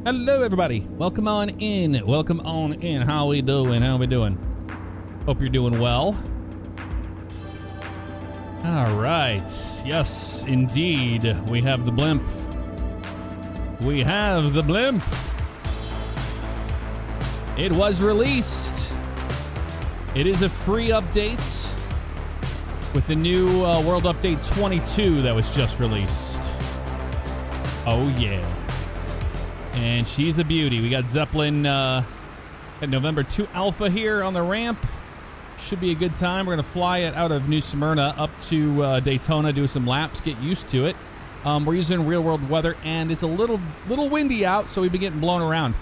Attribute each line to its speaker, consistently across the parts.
Speaker 1: Hello, everybody. Welcome on in. Welcome on in. How we doing? How we doing? Hope you're doing well. All right. Yes, indeed. We have the Blimp. We have the Blimp. It was released. It is a free update with the new World Update 22 that was just released. Oh, yeah. And she's a beauty. We got Zeppelin at November 2 Alpha here on the ramp. Should be a good time. We're going to fly it out of New Smyrna up to Daytona, do some laps, get used to it. We're using real world weather, and it's a little windy out, so we've been getting blown around.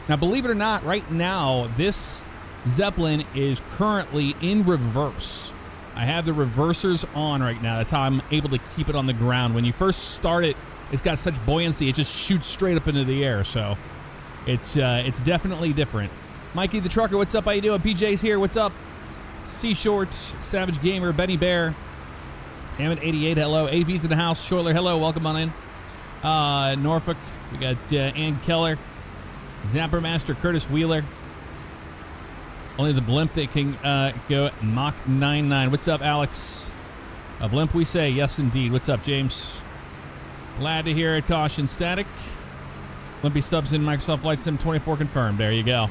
Speaker 1: Now, believe it or not, right now, this Zeppelin is currently in reverse. I have the reversers on right now. That's how I'm able to keep it on the ground. When you first start it, it's got such buoyancy, it just shoots straight up into the air. So it's definitely different. Mikey the Trucker, what's up? How you doing? BJ's here. What's up? C Short, Savage Gamer, Benny Bear, Hammond88, hello. AV's in the house. Shortler, hello. Welcome on in. Norfolk, we got Ann Keller, Zapper Master, Curtis Wheeler. Only the Blimp that can go Mach 99. What's up, Alex? A Blimp, we say. Yes, indeed. What's up, James? Glad to hear it. Caution static. Limpy subs in Microsoft Flight Sim 24 confirmed. There you go.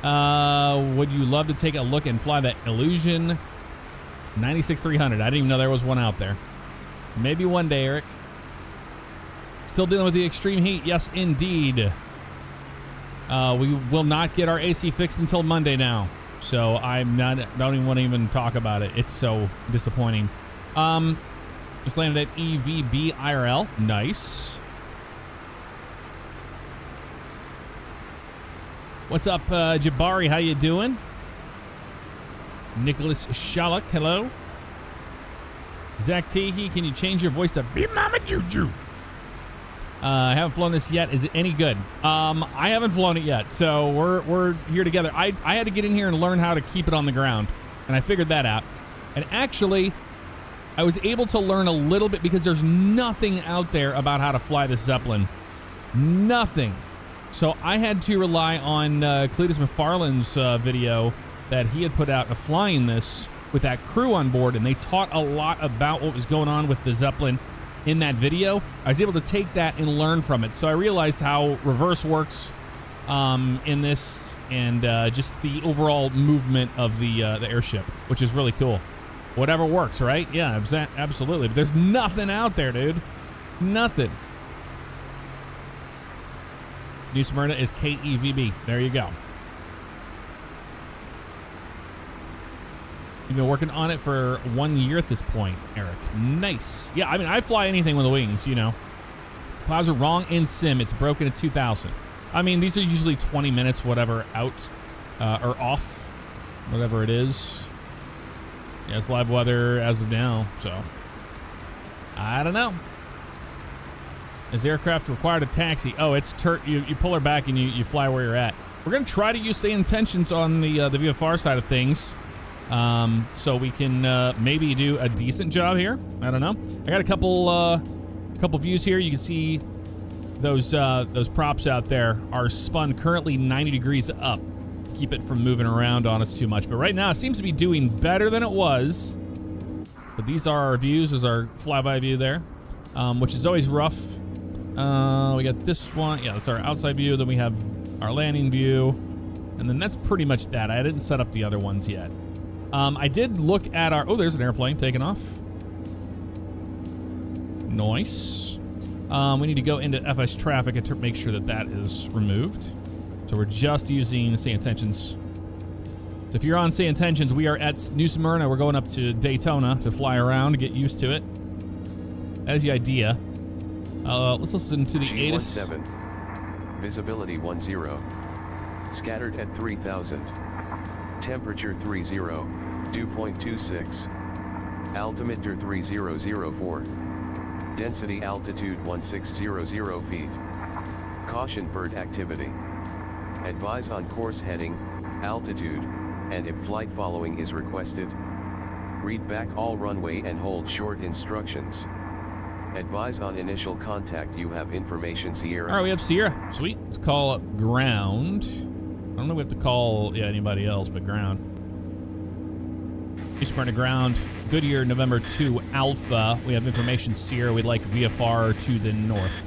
Speaker 1: Would you love to take a look and fly that Illusion 96-300? I didn't even know there was one out there. Maybe one day, Eric. Still dealing with the extreme heat? Yes, indeed. We will not get our AC fixed until Monday now. So don't even want to even talk about it. It's so disappointing. Just landed at EVB IRL. Nice. What's up, Jabari? How you doing? Nicholas Shalak, hello. Zach Teehee, can you change your voice to Be Mama Juju? I haven't flown this yet. Is it any good? I haven't flown it yet, so we're here together. I had to get in here and learn how to keep it on the ground, and I figured that out. And actually, I was able to learn a little bit because there's nothing out there about how to fly this Zeppelin. Nothing. So I had to rely on Cletus McFarland's video that he had put out of flying this with that crew on board, and they taught a lot about what was going on with the Zeppelin in that video. I was able to take that and learn from it. So I realized how reverse works in this, and just the overall movement of the airship, which is really cool. Whatever works, right? Yeah, absolutely. But there's nothing out there, dude. Nothing. New Smyrna is KEVB. There you go. You've been working on it for 1 year at this point, Eric. Nice. Yeah, I mean, I fly anything with the wings, you know. Clouds are wrong in sim. It's broken at 2,000. I mean, these are usually 20 minutes, whatever, out or off, whatever it is. Yeah, it's live weather as of now, so I don't know. Is aircraft required a taxi? Oh, it's you pull her back and you fly where you're at. We're going to try to use SayIntentions on the VFR side of things, so we can maybe do a decent job here. I don't know. I got a couple views here. You can see those props out there are spun currently 90 degrees up. Keep it from moving around on us too much. But right now, it seems to be doing better than it was. But these are our views. There's our flyby view there, which is always rough. We got this one. Yeah, that's our outside view. Then we have our landing view. And then that's pretty much that. I didn't set up the other ones yet. I did look at our... Oh, there's an airplane taking off. Nice. We need to go into FS traffic and make sure that that is removed. So we're just using SayIntentions. So if you're on SayIntentions, we are at New Smyrna. We're going up to Daytona to fly around to get used to it. That is the idea. Let's listen to the ATIS.
Speaker 2: G17. Visibility 10. Scattered at 3,000. Temperature 30. Dew point 26. Altimeter 3004. Density altitude 1600 feet. Caution bird activity. Advise on course heading, altitude, and if flight following is requested. Read back all runway and hold short instructions. Advise on initial contact. You have information, Sierra.
Speaker 1: All right, we have Sierra. Sweet. Let's call up ground. I don't know if we have to call anybody else but ground. Eastbourne to ground. Goodyear, November 2 Alpha. We have information, Sierra. We'd like VFR to the north.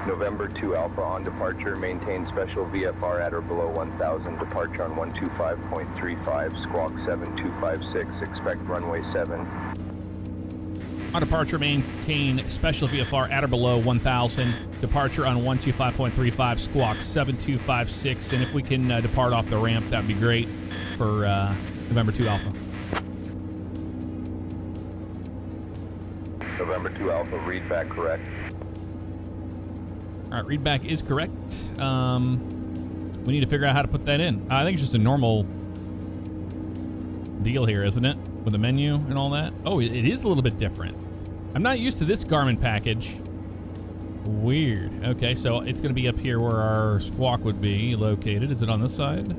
Speaker 3: November 2 Alpha on departure. Maintain special VFR at or below 1000. Departure on 125.35. Squawk 7256. Expect runway 7.
Speaker 1: On departure, maintain special VFR at or below 1000. Departure on 125.35. Squawk 7256. And if we can depart off the ramp, that'd be great for November 2 Alpha.
Speaker 3: November 2 Alpha, read back correct.
Speaker 1: All right, read back is correct. We need to figure out how to put that in. I think it's just a normal deal here, isn't it? With the menu and all that. Oh, it is a little bit different. I'm not used to this Garmin package. Weird. Okay, so it's going to be up here where our squawk would be located. Is it on this side?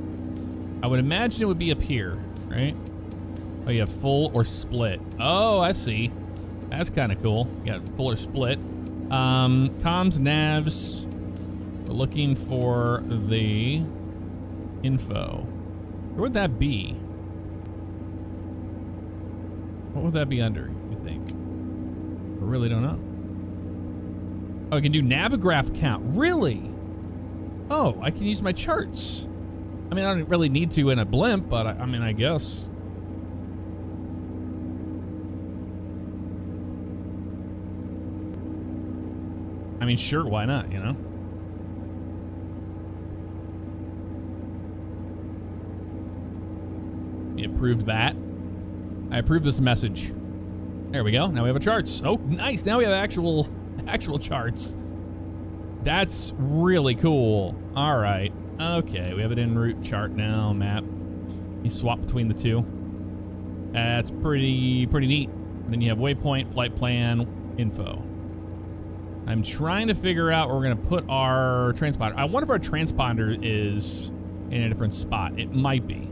Speaker 1: I would imagine it would be up here, right? Oh, you have full or split. Oh, I see. That's kind of cool. You got full or split. Comms, navs. We're looking for the info. Where would that be? What would that be under, you think? I really don't know. Oh, I can do Navigraph count. Really? Oh, I can use my charts. I mean, I don't really need to in a blimp, but I mean, I guess. I mean, sure, why not, you know? You approved that. I approve this message. There we go. Now we have a charts. Oh, nice. Now we have actual charts. That's really cool. All right. Okay, we have an en route chart now, map. You swap between the two. That's pretty neat. Then you have waypoint, flight plan, info. I'm trying to figure out where we're going to put our transponder. I wonder if our transponder is in a different spot. It might be.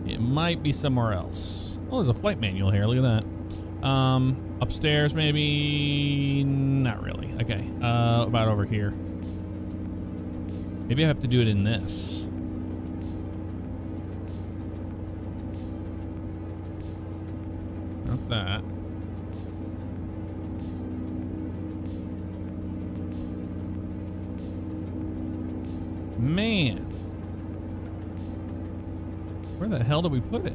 Speaker 1: It might be somewhere else. Oh, there's a flight manual here. Look at that. Upstairs, maybe? Not really. Okay. About over here. Maybe I have to do it in this. Not that. Man. Where the hell did we put it?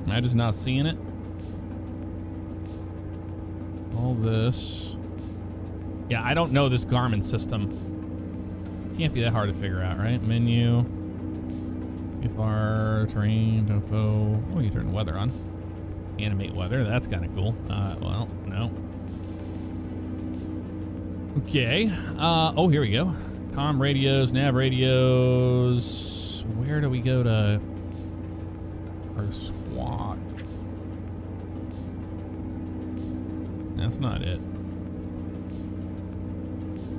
Speaker 1: Am I just not seeing it? All this. Yeah, I don't know this Garmin system. Can't be that hard to figure out, right? Menu. VFR, terrain, topo. Oh, you turn the weather on. Animate weather. That's kind of cool. Well, no. Okay. Oh, here we go. Comm radios, nav radios. Where do we go to our squawk? That's not it.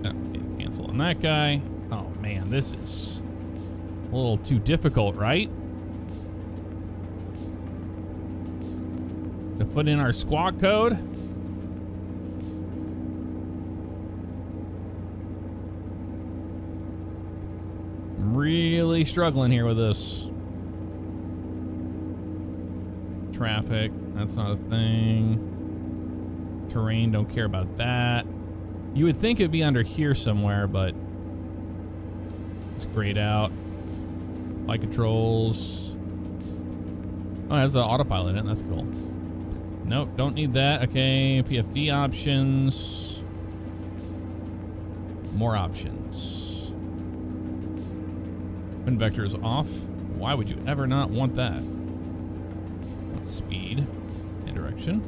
Speaker 1: Okay, cancel on that guy. Oh, man, this is a little too difficult, right? To put in our squawk code. I'm really struggling here with this. Traffic, that's not a thing. Terrain, don't care about that. You would think it'd be under here somewhere, but it's grayed out. Flight controls. Oh, it has the autopilot in it. That's cool. Nope, don't need that. Okay, PFD options. More options. Wind vector is off. Why would you ever not want that? Speed and direction.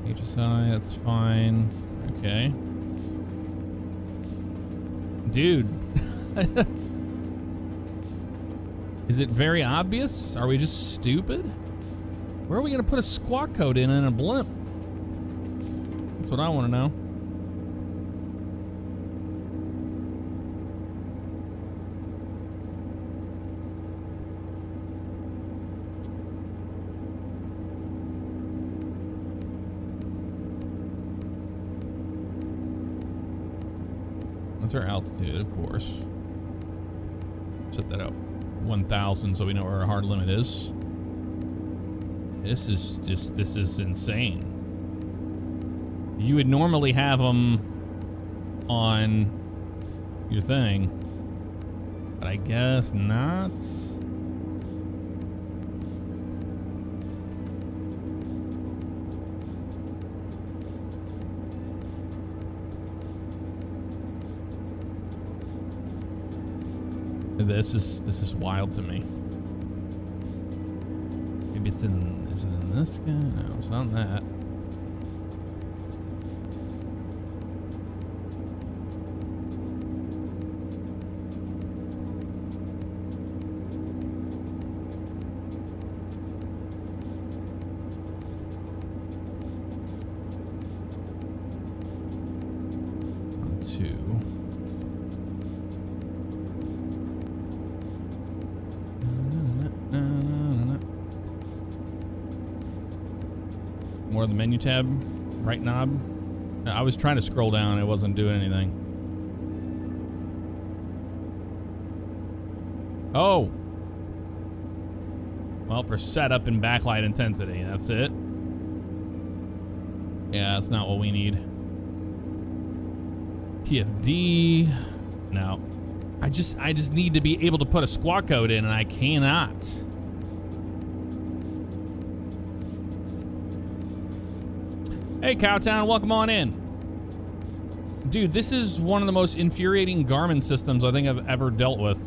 Speaker 1: HSI, that's fine. Okay. Dude. Is it very obvious? Are we just stupid? Where are we going to put a squawk code in a blimp? That's what I want to know. What's our altitude, of course. Set that up 1,000 so we know where our hard limit is. This is insane. You would normally have them on your thing, but I guess not. This is wild to me. Maybe is it in this guy? No, it's not in that. More of the menu tab, right knob. I was trying to scroll down, it wasn't doing anything. Oh! Well, for setup and backlight intensity, that's it. Yeah, that's not what we need. PFD. No. I just need to be able to put a squawk code in, and I cannot. Hey, Cowtown, welcome on in. Dude, this is one of the most infuriating Garmin systems I think I've ever dealt with.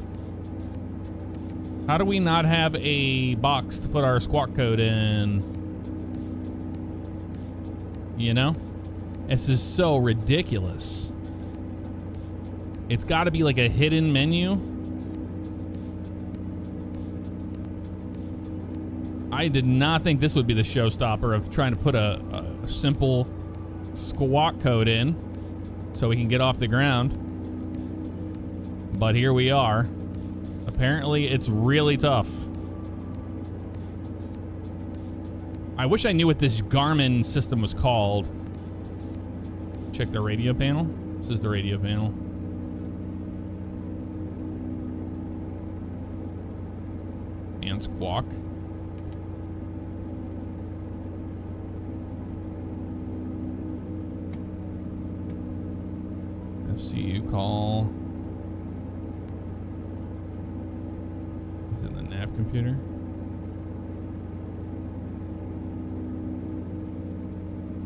Speaker 1: How do we not have a box to put our squawk code in? You know? This is so ridiculous. It's got to be like a hidden menu. I did not think this would be the showstopper of trying to put a simple squawk code in so we can get off the ground. But here we are. Apparently, it's really tough. I wish I knew what this Garmin system was called. Check the radio panel. This is the radio panel. And squawk. FCU call. Is it in the nav computer?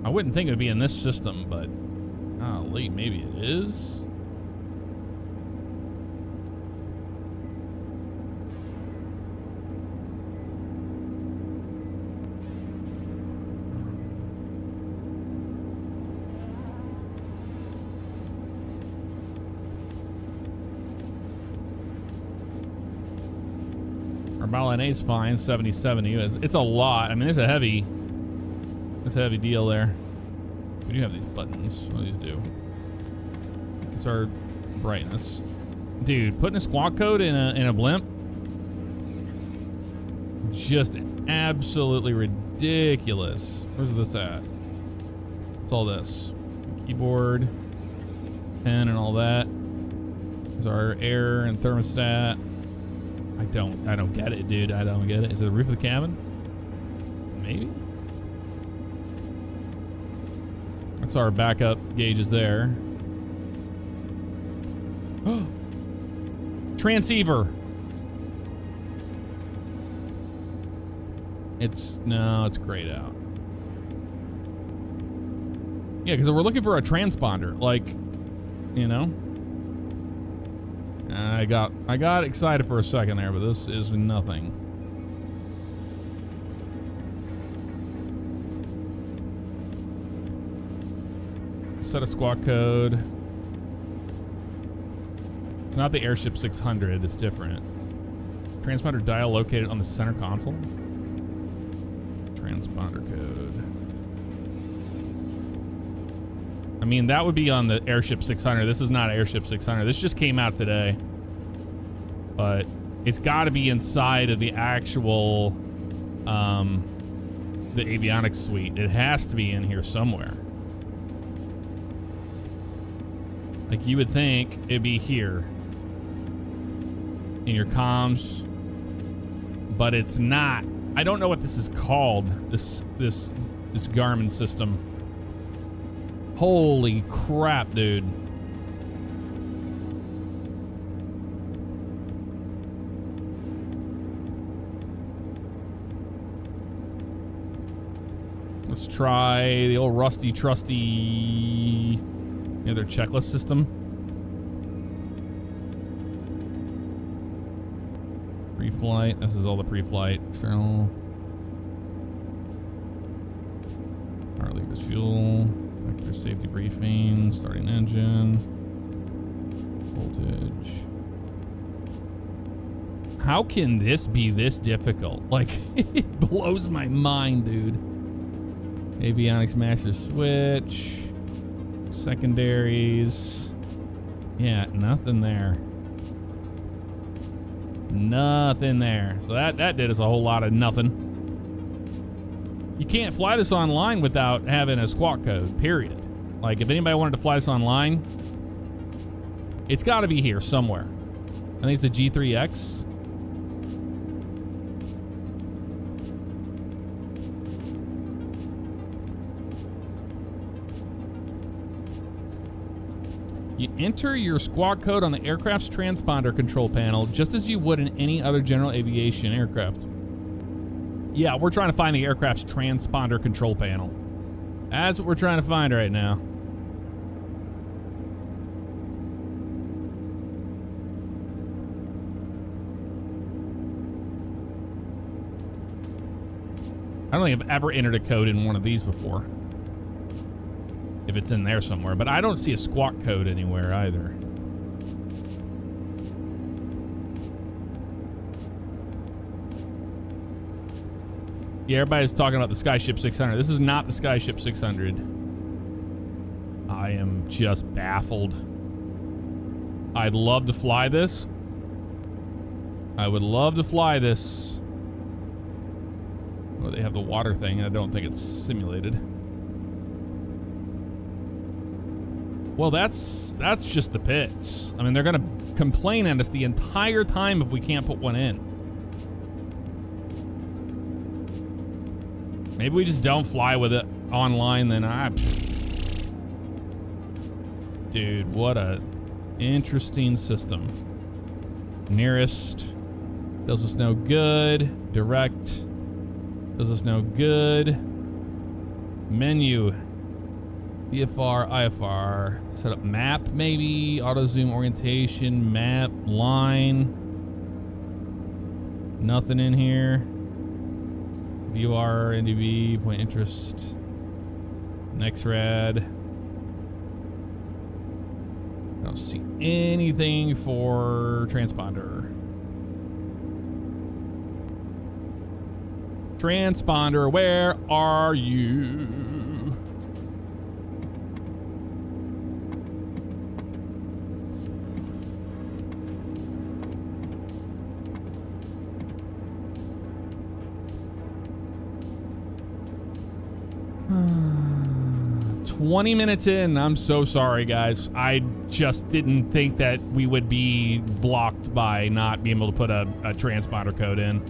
Speaker 1: I wouldn't think it would be in this system, but golly, maybe it is. Our Balinese fine, 70-70. It's a lot. I mean, it's a heavy deal there. We do have these buttons. What do these do? It's our brightness. Dude, putting a squawk code in a blimp, just absolutely ridiculous. Where's this at? What's all this? Keyboard, pen, and all that. There's our air and thermostat. I don't get it, dude. I don't get it. Is it the roof of the cabin? Maybe. That's our backup gauges there. Transceiver. It's grayed out. Yeah, because we're looking for a transponder, like, you know. I got excited for a second there, but this is nothing. Set a squawk code. It's not the Airship 600, it's different. Transponder dial located on the center console. Transponder code. I mean, that would be on the Airship 600. This is not Airship 600. This just came out today. But it's got to be inside of the actual, the avionics suite. It has to be in here somewhere. Like, you would think it'd be here in your comms, but it's not. I don't know what this is called, this Garmin system. Holy crap, dude. Let's try the old rusty trusty, their checklist system. Pre-flight. This is all the pre-flight. External. Power leakage fuel. Vector safety briefing. Starting engine. Voltage. How can this be this difficult? Like, it blows my mind, dude. Avionics master switch. Secondaries. Yeah, nothing there. Nothing there. So that did us a whole lot of nothing. You can't fly this online without having a squawk code, period. Like, if anybody wanted to fly this online, it's got to be here somewhere. I think it's a G3X. You enter your squawk code on the aircraft's transponder control panel, just as you would in any other general aviation aircraft. Yeah, we're trying to find the aircraft's transponder control panel. That's what we're trying to find right now. I don't think I've ever entered a code in one of these before. If it's in there somewhere, but I don't see a squawk code anywhere either. Yeah, everybody's talking about the Skyship 600. This is not the Skyship 600. I am just baffled. I'd love to fly this. I would love to fly this. Oh, they have the water thing. I don't think it's simulated. Well, that's just the pits. I mean, they're gonna complain at us the entire time if we can't put one in. Maybe we just don't fly with it online then. Dude, what a interesting system. Nearest does us no good. Direct does us no good. Menu. VFR, IFR, set up map maybe, auto zoom orientation, map, line. Nothing in here. VOR, NDB, point interest, NexRad. I don't see anything for transponder. Transponder, where are you? 20 minutes in. I'm so sorry, guys. I just didn't think that we would be blocked by not being able to put a transponder code in.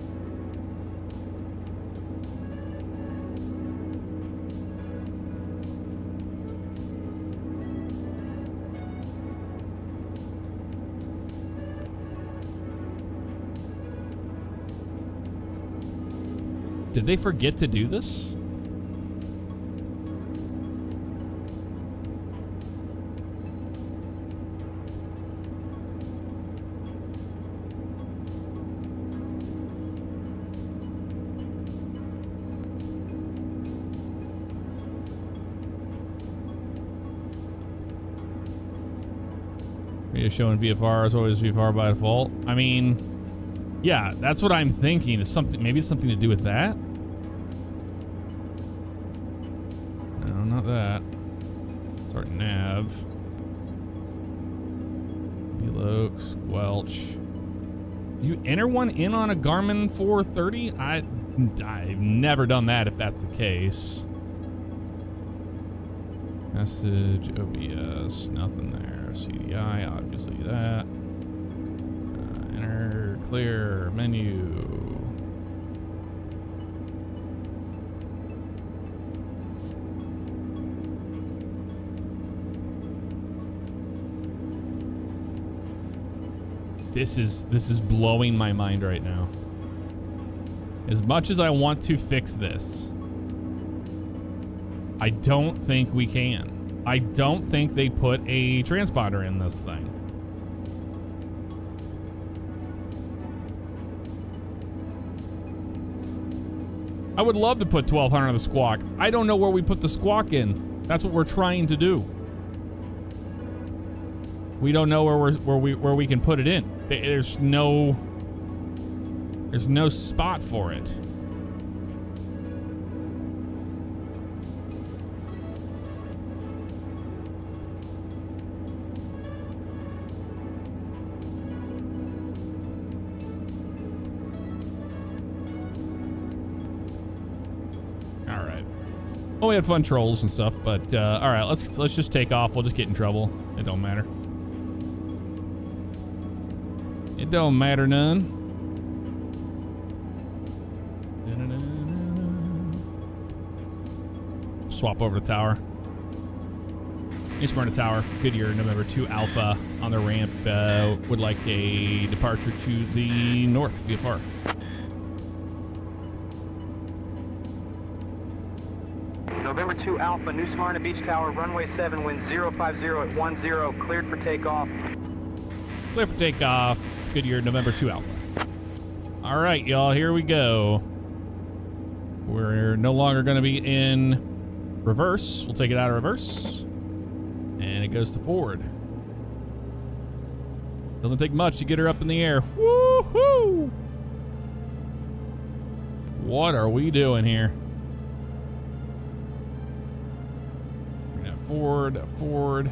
Speaker 1: Did they forget to do this? Showing VFR is always VFR by default. I mean, yeah, that's what I'm thinking. Is something, maybe it's something to do with that. No, not that. Starting squelch. Do you enter one in on a Garmin 430? I've never done that if that's the case. Message, OBS, nothing there. CDI, obviously that. Enter, clear, menu. This is blowing my mind right now. As much as I want to fix this, I don't think we can. I don't think they put a transponder in this thing. I would love to put 1200 on the squawk. I don't know where we put the squawk in. That's what we're trying to do. We don't know where we can put it in. There's no spot for it. All right. Well, we had fun trolls and stuff, but all right, let's just take off. We'll just get in trouble. It don't matter. It don't matter none. Swap over to tower. New Smyrna Tower, Goodyear, November 2 Alpha on the ramp. Would like a departure to the north, VFR.
Speaker 4: November 2 Alpha, New Smyrna Beach Tower, runway 7, wind 050 at 10, cleared for takeoff.
Speaker 1: Clear for takeoff, Goodyear, November 2 Alpha. All right, y'all, here we go. We're no longer going to be in reverse. We'll take it out of reverse. And it goes to forward. Doesn't take much to get her up in the air. Woo-hoo! What are we doing here? Yeah, forward, forward.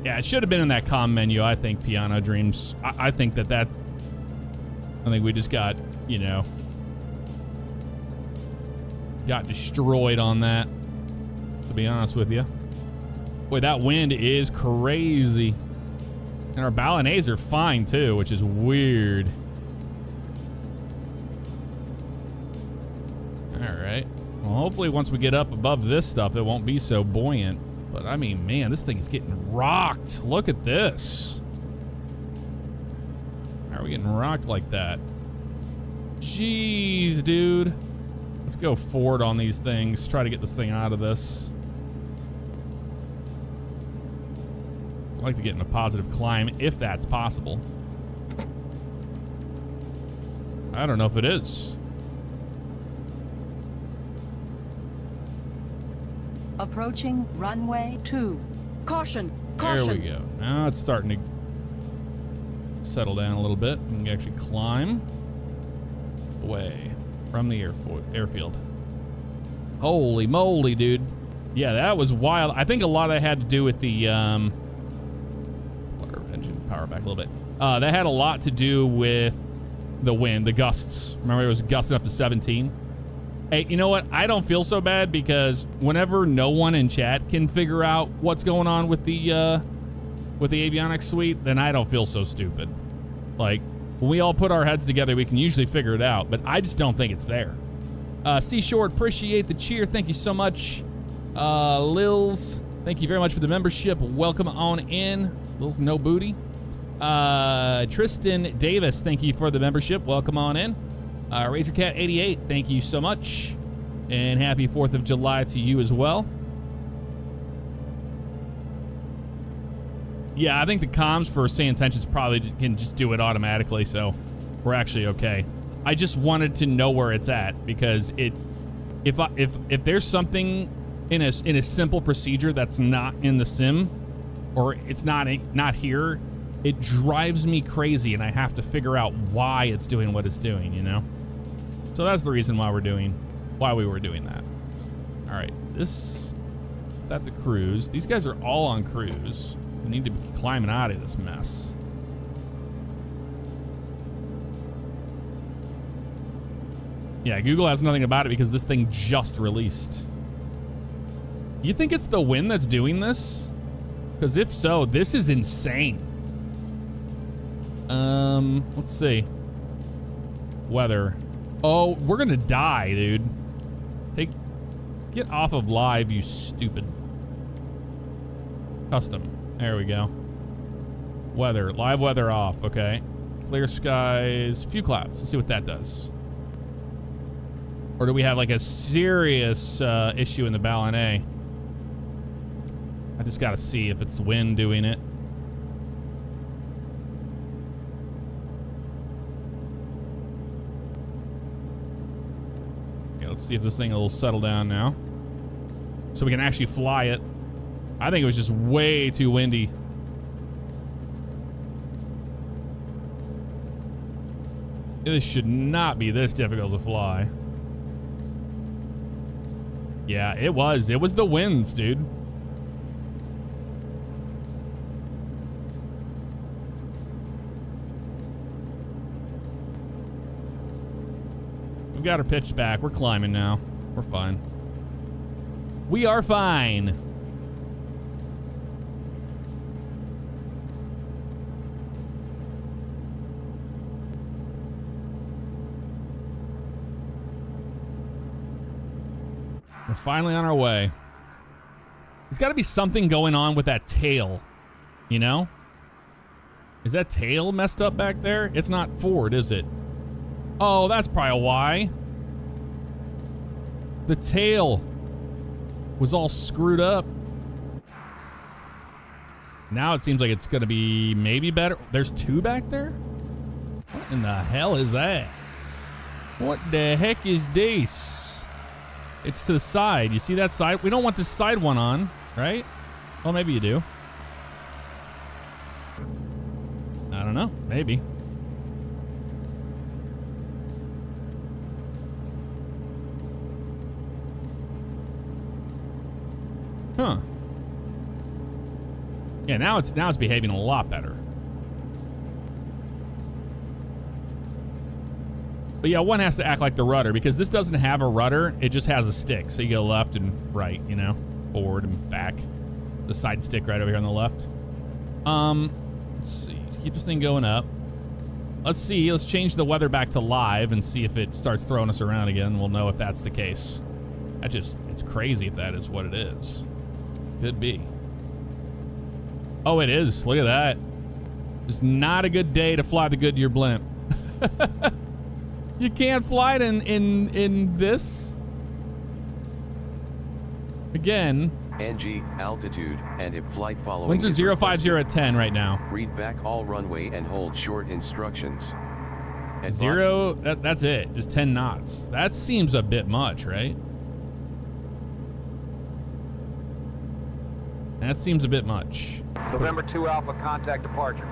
Speaker 1: Yeah, it should have been in that comm menu, I think, Piano Dreams. I think I think we just got, you know, got destroyed on that, to be honest with you. Boy, that wind is crazy. And our ballonets are fine, too, which is weird. All right. Well, hopefully once we get up above this stuff, it won't be so buoyant. But, I mean, man, this thing is getting rocked. Look at this. How are we getting rocked like that? Jeez, dude. Let's go forward on these things. Try to get this thing out of this. I'd like to get in a positive climb, if that's possible. I don't know if it is.
Speaker 5: Approaching runway 2. Caution, caution.
Speaker 1: There we go. Now it's starting to settle down a little bit. We can actually climb away from the airfield. Holy moly, dude. Yeah, that was wild. I think a lot of that had to do with the engine power back a little bit. That had a lot to do with the wind, the gusts. Remember, it was gusting up to 17. Hey, you know what? I don't feel so bad because whenever no one in chat can figure out what's going on with the avionics suite, then I don't feel so stupid. Like, when we all put our heads together, we can usually figure it out, but I just don't think it's there. Seashore, appreciate the cheer. Thank you so much. Lils, thank you very much for the membership. Welcome on in. Lils, no booty. Tristan Davis, thank you for the membership. Welcome on in. RazorCat88, thank you so much. And happy 4th of July to you as well. Yeah, I think the comms for SayIntentions probably can just do it automatically, so we're actually okay. I just wanted to know where it's at because if there's something in a simple procedure that's not in the sim, or it's not here, it drives me crazy, and I have to figure out why it's doing what it's doing, you know? So that's the reason why we were doing that. All right, that's a cruise. These guys are all on cruise. We need to be climbing out of this mess. Yeah, Google has nothing about it because this thing just released. You think it's the wind that's doing this? Because if so, this is insane. Let's see. Weather. Oh, we're gonna die, dude. Get off of live, you stupid. Custom. There we go. Weather. Live weather off. Okay. Clear skies. Few clouds. Let's see what that does. Or do we have like a serious issue in the Ballon? I just gotta see if it's wind doing it. Okay, let's see if this thing will settle down now. So we can actually fly it. I think it was just way too windy. This should not be this difficult to fly. Yeah, it was. It was the winds, dude. We've got our pitch back. We're climbing now. We're fine. We are fine. We're finally on our way. There's got to be something going on with that tail, you know? Is that tail messed up back there? It's not forward, is it? Oh, that's probably why. The tail was all screwed up. Now it seems like it's going to be maybe better. There's two back there? What in the hell is that? What the heck is this? It's to the side. You see that side? We don't want this side one on, right? Well, maybe you do. I don't know. Maybe. Huh. Yeah, now it's behaving a lot better. But yeah, one has to act like the rudder because this doesn't have a rudder. It just has a stick. So you go left and right, you know, forward and back. The side stick right over here on the left. Let's see. Let's keep this thing going up. Let's see. Let's change the weather back to live and see if it starts throwing us around again. We'll know if that's the case. It's crazy if that is what it is. Could be. Oh, it is. Look at that. Just not a good day to fly the Goodyear Blimp. You can't fly it in this. Again.
Speaker 2: NG, altitude, and if flight following
Speaker 1: winds are
Speaker 2: is
Speaker 1: 050 at 10 right now.
Speaker 2: Read back all runway and hold short instructions.
Speaker 1: Zero, that's it. Just 10 knots. That seems a bit much, right? That seems a bit much.
Speaker 4: November 2 Alpha, contact departure.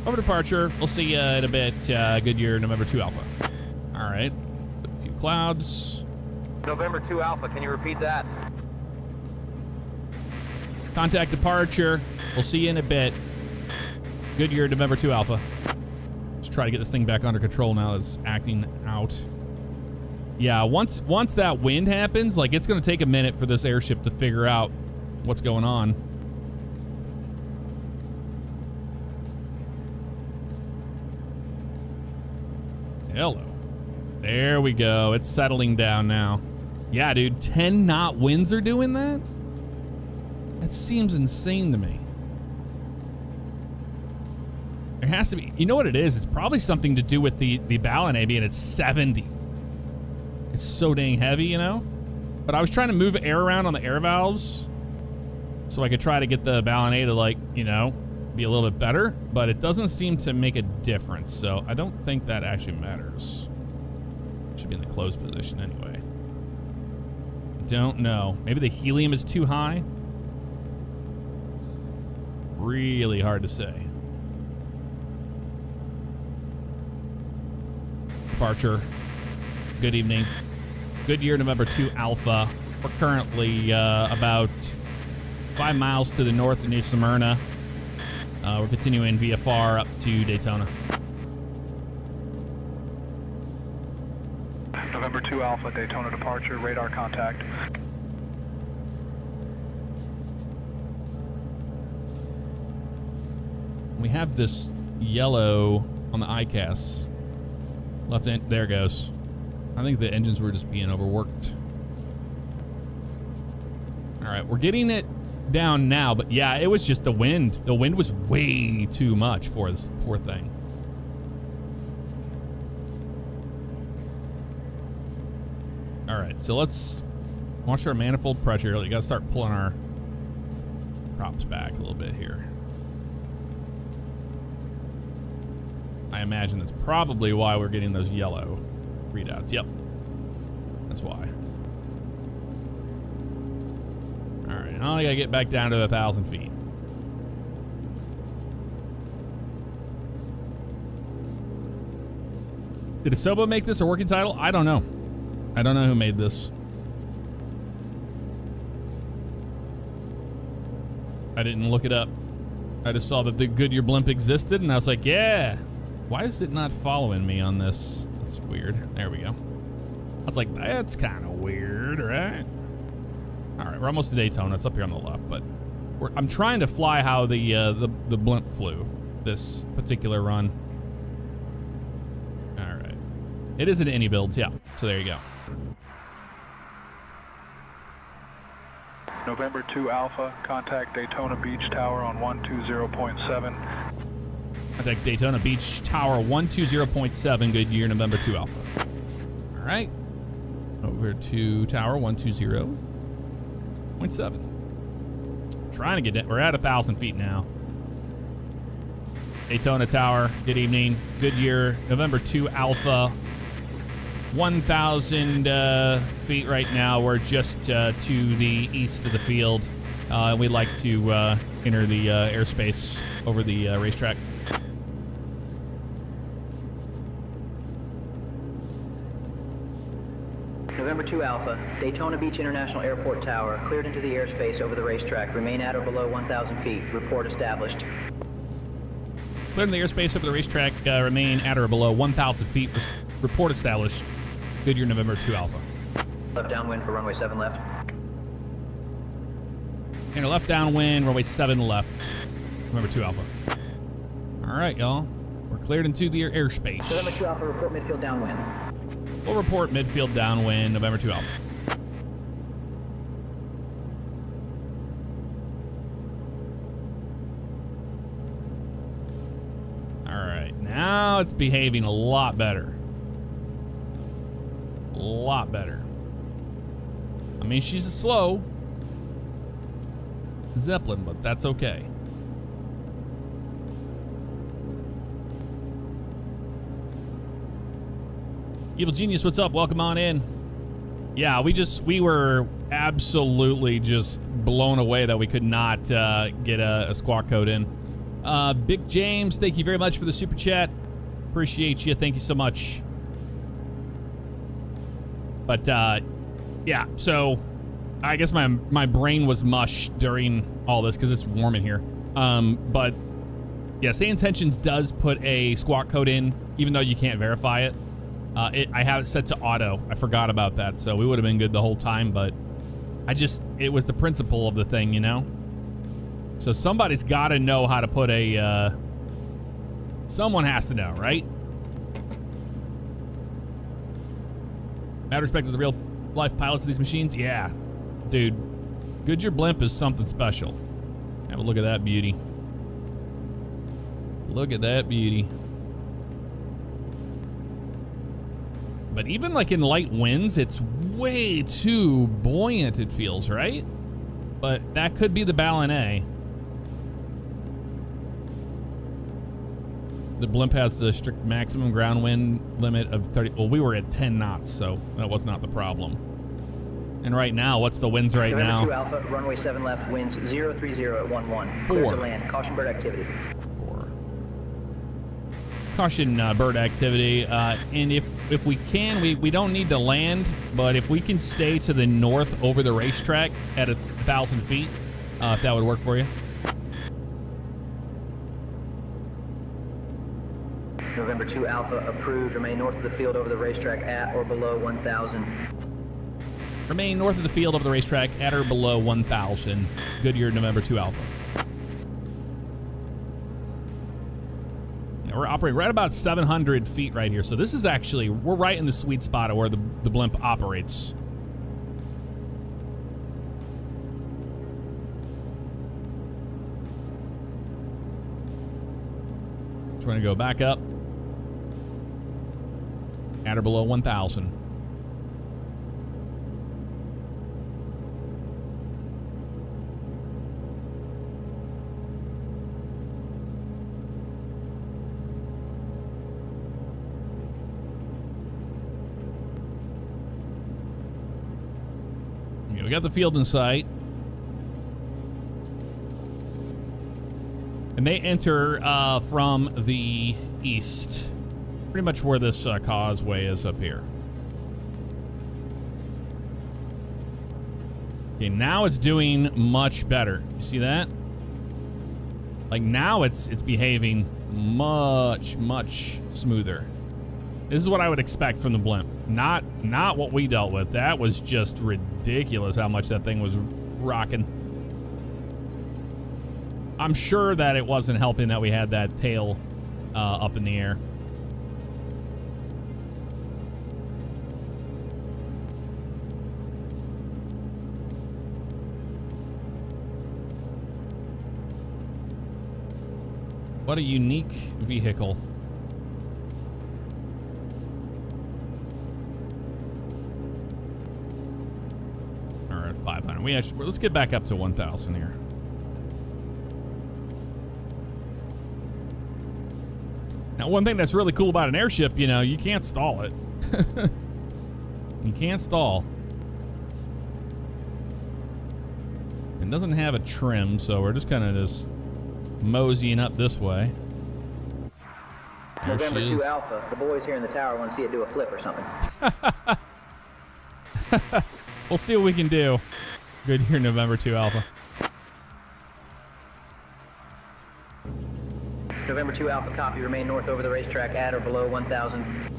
Speaker 1: Over departure. We'll see you in a bit. Goodyear, November 2 Alpha. All right. A few clouds.
Speaker 4: November 2 Alpha, can you repeat that?
Speaker 1: Contact departure. We'll see you in a bit. Goodyear, November 2 Alpha. Let's try to get this thing back under control now that it's acting out. Yeah, once that wind happens, like, it's going to take a minute for this airship to figure out what's going on. Hello. There we go. It's settling down now. Yeah, dude, 10 knot winds are doing that? That seems insane to me. There has to be. You know what it is? It's probably something to do with the Ballon being at 70. It's so dang heavy, you know? But I was trying to move air around on the air valves so I could try to get the Ballon to, like, you know, be a little bit better, but it doesn't seem to make a difference, so I don't think that actually matters. Should be in the closed position anyway. Don't know. Maybe the helium is too high? Really hard to say. Departure. Good evening. Goodyear, November 2 Alpha. We're currently about 5 miles to the north of New Smyrna. We're continuing VFR up to Daytona.
Speaker 6: November 2 Alpha, Daytona departure, radar contact.
Speaker 1: We have this yellow on the ICAS. Left end, there it goes. I think the engines were just being overworked. All right, we're getting it down now, but yeah, it was just the wind. The wind was way too much for this poor thing. All right, so let's watch our manifold pressure. We got to start pulling our props back a little bit here. I imagine that's probably why we're getting those yellow readouts. Yep, that's why. All right, now I gotta get back down to 1,000 feet. Did Asobo make this a working title? I don't know. I don't know who made this. I didn't look it up. I just saw that the Goodyear blimp existed, and I was like, yeah. Why is it not following me on this? That's weird. There we go. I was like, that's kind of weird, right? All right, we're almost to Daytona. It's up here on the left, but I'm trying to fly how the blimp flew this particular run. All right. It is an any builds, yeah. So there you go.
Speaker 6: November 2 Alpha, contact Daytona Beach Tower on 120.7.
Speaker 1: Contact Daytona Beach Tower 120.7, Goodyear, November 2 Alpha. All right. Over to Tower 120.7. Trying to get it. We're at 1,000 feet now. Daytona Tower, good evening. Goodyear, November 2 Alpha. 1,000 feet right now. We're just to the east of the field. We'd like to enter the airspace over the racetrack.
Speaker 7: November 2 Alpha, Daytona Beach International Airport Tower, cleared into the airspace over the racetrack. Remain at or below 1,000 feet. Report established.
Speaker 1: Cleared in the airspace over the racetrack. Remain at or below 1,000 feet. Report established. Goodyear, November 2 Alpha.
Speaker 7: Left downwind for runway 7 left.
Speaker 1: And left downwind, runway 7 left. November 2 Alpha. All right, y'all. We're cleared into the airspace.
Speaker 7: November 2 Alpha, report midfield downwind.
Speaker 1: We'll report midfield downwind, November 2 Alpha. All right, now it's behaving a lot better. A lot better. I mean, she's a slow Zeppelin, but that's okay. Evil Genius, what's up? Welcome on in. Yeah, we were absolutely just blown away that we could not get a squawk code in. Big James, thank you very much for the super chat. Appreciate you. Thank you so much. But yeah, so I guess my brain was mush during all this because it's warm in here. But yeah, SayIntentions does put a squawk code in, even though you can't verify it. I have it set to auto. I forgot about that, so we would have been good the whole time, but it was the principle of the thing, you know? So somebody's got to know how to put someone has to know, right? Mad respect to the real life pilots of these machines. Yeah, dude, Goodyear Blimp is something special. Have a look at that beauty. Look at that beauty. But even like in light winds, it's way too buoyant, it feels, right? But that could be the Ballon A. The Blimp has the strict maximum ground wind limit of 30. Well, we were at 10 knots, so that was not the problem. And right now, what's the winds right now?
Speaker 7: 2 Alpha, runway 7 left, winds 030 at 11. Clear to land. Caution bird activity.
Speaker 1: 4. Caution bird activity. And if if we can, we don't need to land, but if we can stay to the north over the racetrack at 1,000 feet, if that would work for you.
Speaker 7: November 2 Alpha approved. Remain north of the field over the racetrack at or below 1,000.
Speaker 1: Remain north of the field over the racetrack at or below 1,000. Goodyear, November 2 Alpha. Yeah, we're operating right about 700 feet right here. So this is actually, we're right in the sweet spot of where the blimp operates. So we're going to go back up. At or below 1,000. Okay, we got the field in sight. And they enter from the east. Pretty much where this causeway is up here. Okay, now it's doing much better. You see that? Like now it's behaving much smoother. This is what I would expect from the blimp. Not what we dealt with. That was just ridiculous how much that thing was rocking. I'm sure that it wasn't helping that we had that tail up in the air. What a unique vehicle. All right, 500. Let's get back up to 1,000 here. Now, one thing that's really cool about an airship, you know, you can't stall it. You can't stall. It doesn't have a trim, so we're just kind of just moseying up this way. There
Speaker 7: November
Speaker 1: she
Speaker 7: 2
Speaker 1: is.
Speaker 7: Alpha. The boys here in the tower want to see it do a flip or something.
Speaker 1: We'll see what we can do. Goodyear, November 2 Alpha.
Speaker 7: November 2 Alpha copy. Remain north over the racetrack at or below 1,000.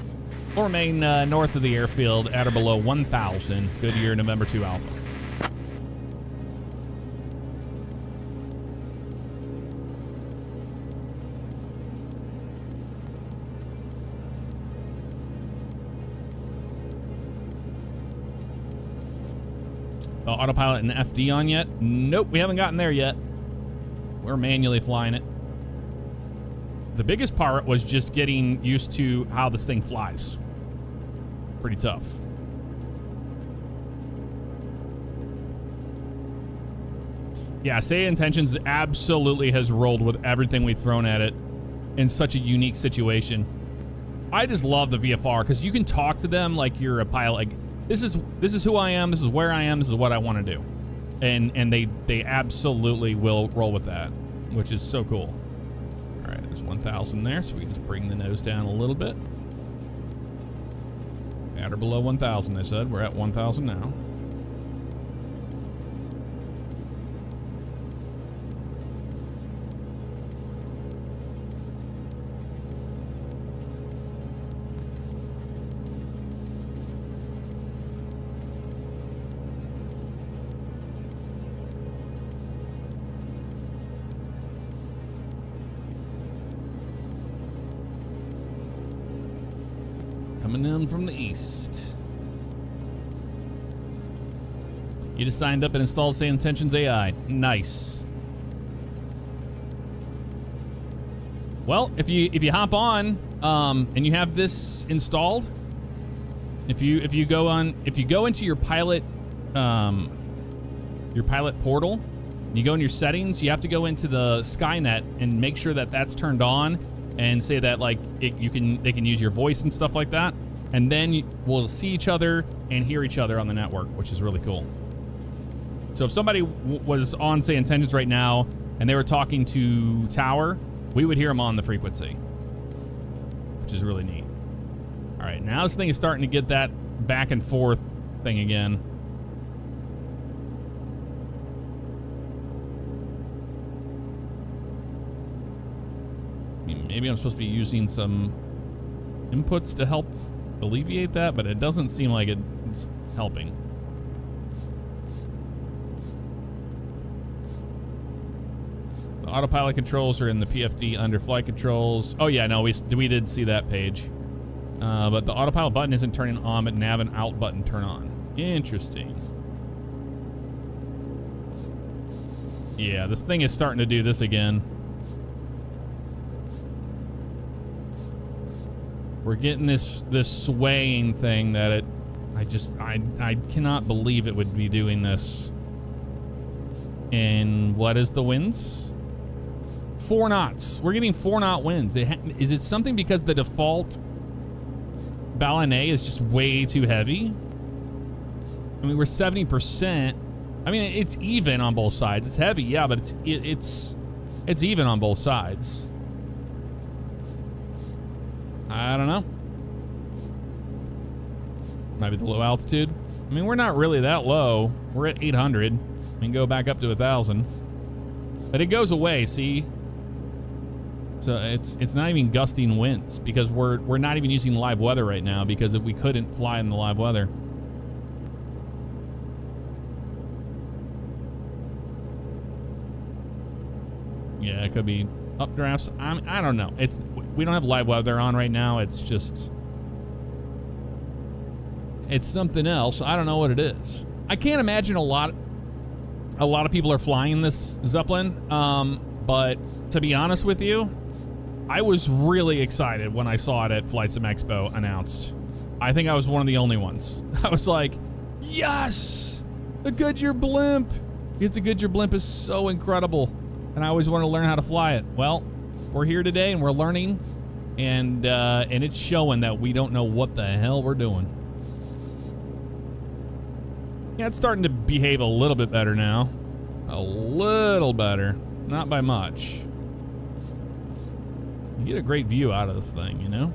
Speaker 1: We'll remain north of the airfield at or below 1,000. Goodyear, November 2 Alpha. Autopilot and FD on yet? Nope, we haven't gotten there yet. We're manually flying it. The biggest part was just getting used to how this thing flies. Pretty tough. Yeah, SayIntentions absolutely has rolled with everything we've thrown at it in such a unique situation. I just love the VFR because you can talk to them like you're a pilot. Like, this is who I am, this is where I am, this is what I want to do. And they absolutely will roll with that, which is so cool. All right, there's 1,000 there, so we can just bring the nose down a little bit. At or below 1,000, they said. We're at 1,000 now. Coming in from the east. You just signed up and installed SayIntentions AI. Nice. Well, if you hop on and you have this installed, if you go into your pilot portal, you go in your settings, you have to go into the Skynet and make sure that that's turned on. And say that like they can use your voice and stuff like that, and then we'll see each other and hear each other on the network, which is really cool. So if somebody was on SayIntentions right now and they were talking to Tower, we would hear them on the frequency, which is really neat. All right, now this thing is starting to get that back and forth thing again. I mean, maybe I'm supposed to be using some inputs to help alleviate that, but it doesn't seem like it's helping. The autopilot controls are in the PFD under flight controls. Oh yeah, no, we did see that page. But the autopilot button isn't turning on, but nav and out button turn on. Interesting. Yeah, this thing is starting to do this again. We're getting this swaying thing that I cannot believe it would be doing this. And what is the winds? 4 knots. We're getting 4 knot winds. Is it something because the default ballonnet is just way too heavy? I mean, we're 70%. I mean, it's even on both sides. It's heavy, yeah, but it's even on both sides. I don't know. Maybe the low altitude. I mean, we're not really that low. We're at 800. We can go back up to 1,000. But it goes away, see? So it's not even gusting winds because we're not even using live weather right now because we couldn't fly in the live weather. Yeah, it could be updrafts. I don't know. We don't have live weather on right now. It's something else. I don't know what it is. I can't imagine a lot of people are flying this Zeppelin. But to be honest with you, I was really excited when I saw it at Flight Sim Expo announced. I think I was one of the only ones. I was like, yes, the Goodyear Blimp. Because the Goodyear Blimp is so incredible. And I always want to learn how to fly it. Well, we're here today and we're learning. And it's showing that we don't know what the hell we're doing. Yeah, it's starting to behave a little bit better now. A little better. Not by much. You get a great view out of this thing, you know?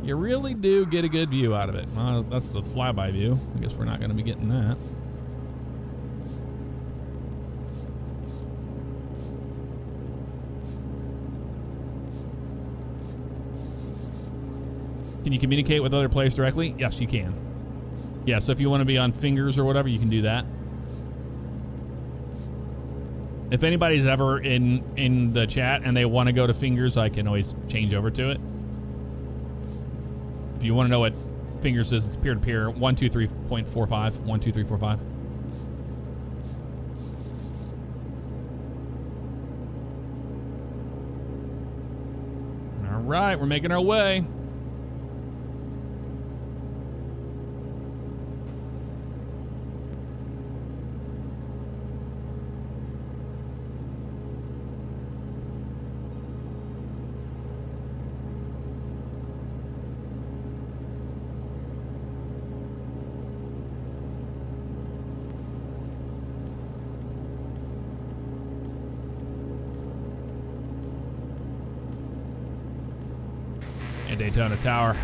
Speaker 1: You really do get a good view out of it. Well, that's the flyby view. I guess we're not going to be getting that. Can you communicate with other players directly? Yes, you can. Yeah, so if you want to be on fingers or whatever, you can do that. If anybody's ever in the chat and they want to go to fingers, I can always change over to it. If you want to know what fingers is, it's peer-to-peer 123.45, 12345. All right, we're making our way. Daytona Tower,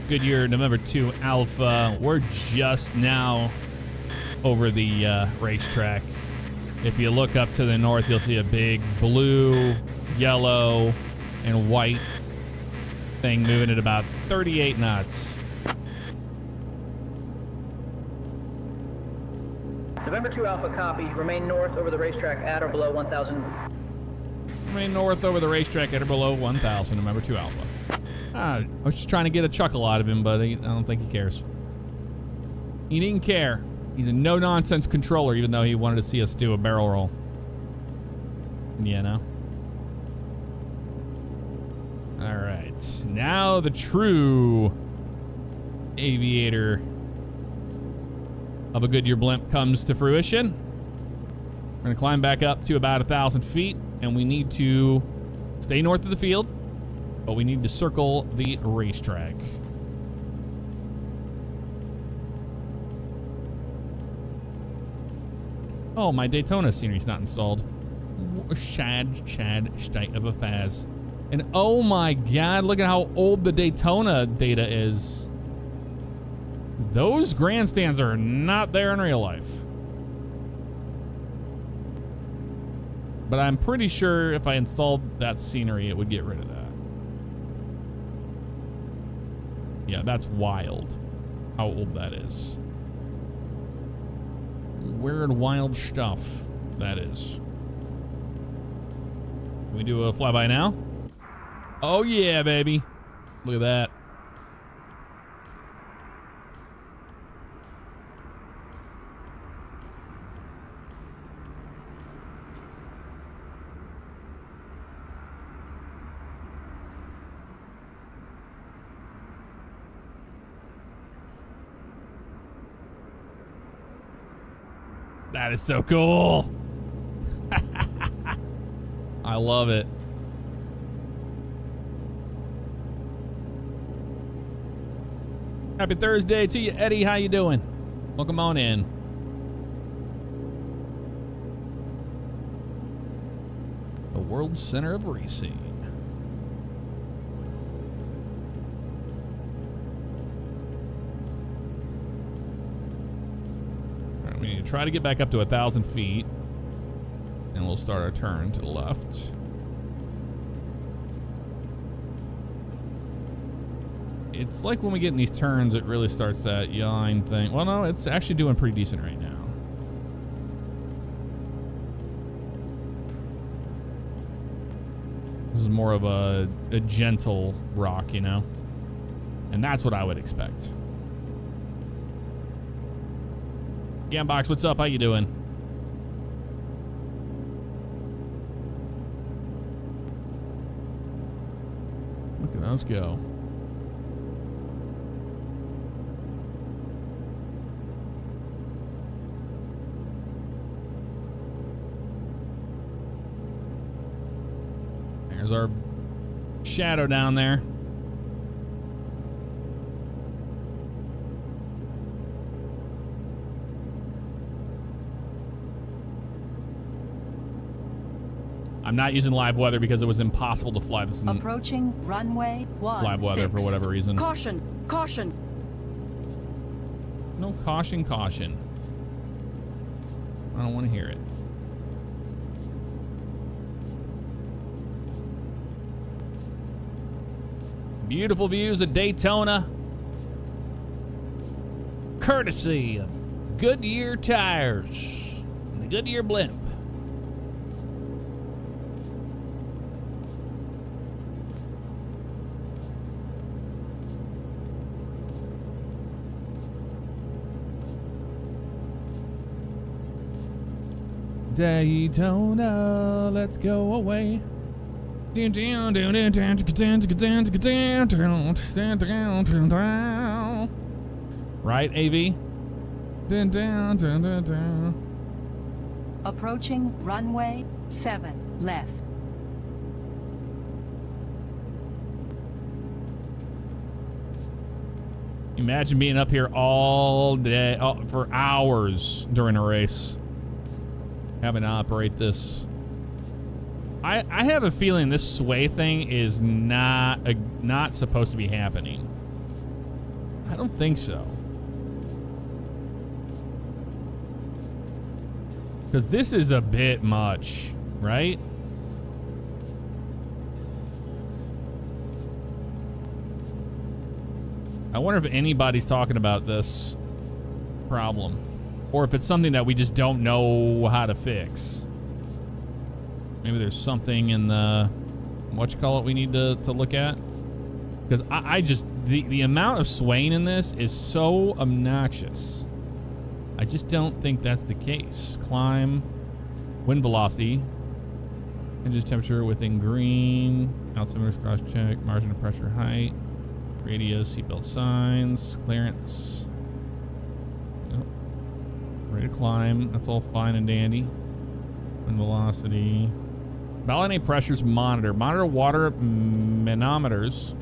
Speaker 1: Goodyear, November 2 Alpha. We're just now over the racetrack. If you look up to the north, you'll see a big blue, yellow, and white thing moving at about 38 knots.
Speaker 7: November 2 Alpha copy. Remain north over the racetrack at or below 1,000.
Speaker 1: Remain north over the racetrack at or below 1,000, November 2 Alpha. I was just trying to get a chuckle out of him, but I don't think he cares. He didn't care. He's a no-nonsense controller, even though he wanted to see us do a barrel roll. You know? All right. Now the true aviator of a Goodyear Blimp comes to fruition. We're going to climb back up to about 1,000 feet, and we need to stay north of the field. But we need to circle the racetrack. Oh, my Daytona scenery's not installed. Shad state of affairs. And oh my God, look at how old the Daytona data is. Those grandstands are not there in real life. But I'm pretty sure if I installed that scenery, it would get rid of that. Yeah, that's wild how old that is. Weird, wild stuff that is. Can we do a flyby now? Oh yeah, baby. Look at that. That is so cool. I love it. Happy Thursday to you, Eddie. How you doing? Welcome on in. The world center of racing. All right, we need to try to get back up to 1,000 feet, and we'll start our turn to the left. It's like when we get in these turns, it really starts that yawing thing. Well, no, it's actually doing pretty decent right now. This is more of a gentle rock, you know? And that's what I would expect. Gambox, what's up? How you doing? Look at us go. There's our shadow down there. I'm not using live weather because it was impossible to fly this in
Speaker 5: Approaching runway 16.
Speaker 1: Live weather for whatever reason.
Speaker 5: Caution, caution.
Speaker 1: No caution, caution. I don't want to hear it. Beautiful views of Daytona. Courtesy of Goodyear tires and the Goodyear Blimp. Daytona, let's go away. Right, AV?
Speaker 5: Approaching runway 7 left.
Speaker 1: Imagine being up here all day, for hours during a race. Having to operate this. I have a feeling this sway thing is not supposed to be happening. I don't think so. Because this is a bit much, right? I wonder if anybody's talking about this problem. Or if it's something that we just don't know how to fix. Maybe there's something in the whatchamacallit we need to look at. Because I just the amount of swaying in this is so obnoxious. I just don't think that's the case. Climb, wind velocity, engine temperature within green, altimeter cross check, margin of pressure, height, radio, seatbelt signs, clearance. Yep. Ready to climb. That's all fine and dandy. Wind velocity. Balinate pressures monitor. Monitor water manometers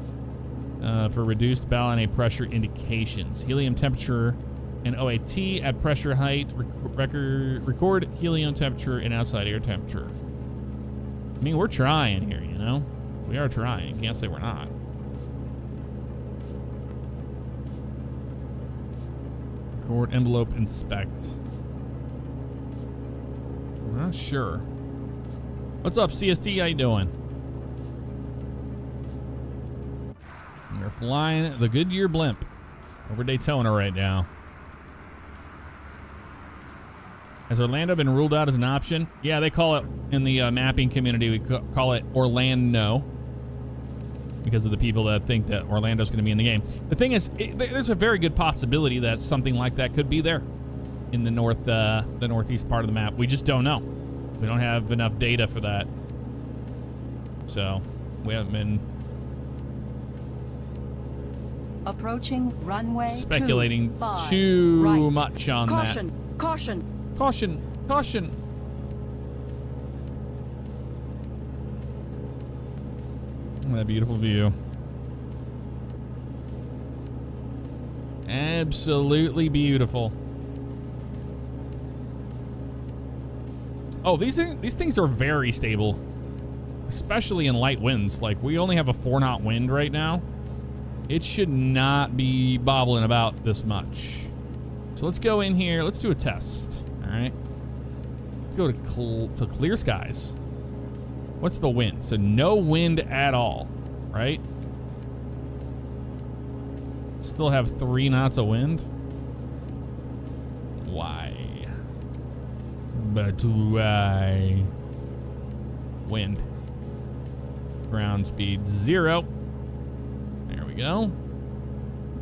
Speaker 1: for reduced balinate pressure indications. Helium temperature and OAT at pressure height. Record helium temperature and outside air temperature. I mean, we're trying here, you know? We are trying. Can't say we're not. Record, envelope, inspect. I'm not sure. What's up, CST? How you doing? We're flying the Goodyear Blimp over Daytona right now. Has Orlando been ruled out as an option? Yeah, they call it in the mapping community. We call it Orlando because of the people that think that Orlando's going to be in the game. The thing is, there's a very good possibility that something like that could be there in the northeast part of the map. We just don't know. We don't have enough data for that, so we haven't been
Speaker 5: Approaching runway
Speaker 1: speculating
Speaker 5: 25,
Speaker 1: too
Speaker 5: right.
Speaker 1: much on
Speaker 5: Caution,
Speaker 1: that.
Speaker 5: caution.
Speaker 1: Caution, caution. That beautiful view. Absolutely beautiful. Oh, these things are very stable, especially in light winds. Like, we only have a 4-knot wind right now. It should not be bobbling about this much. So let's go in here. Let's do a test. All right. Go to clear skies. What's the wind? So no wind at all, right? Still have 3 knots of wind. Why? But why? Wind. Ground speed 0. There we go.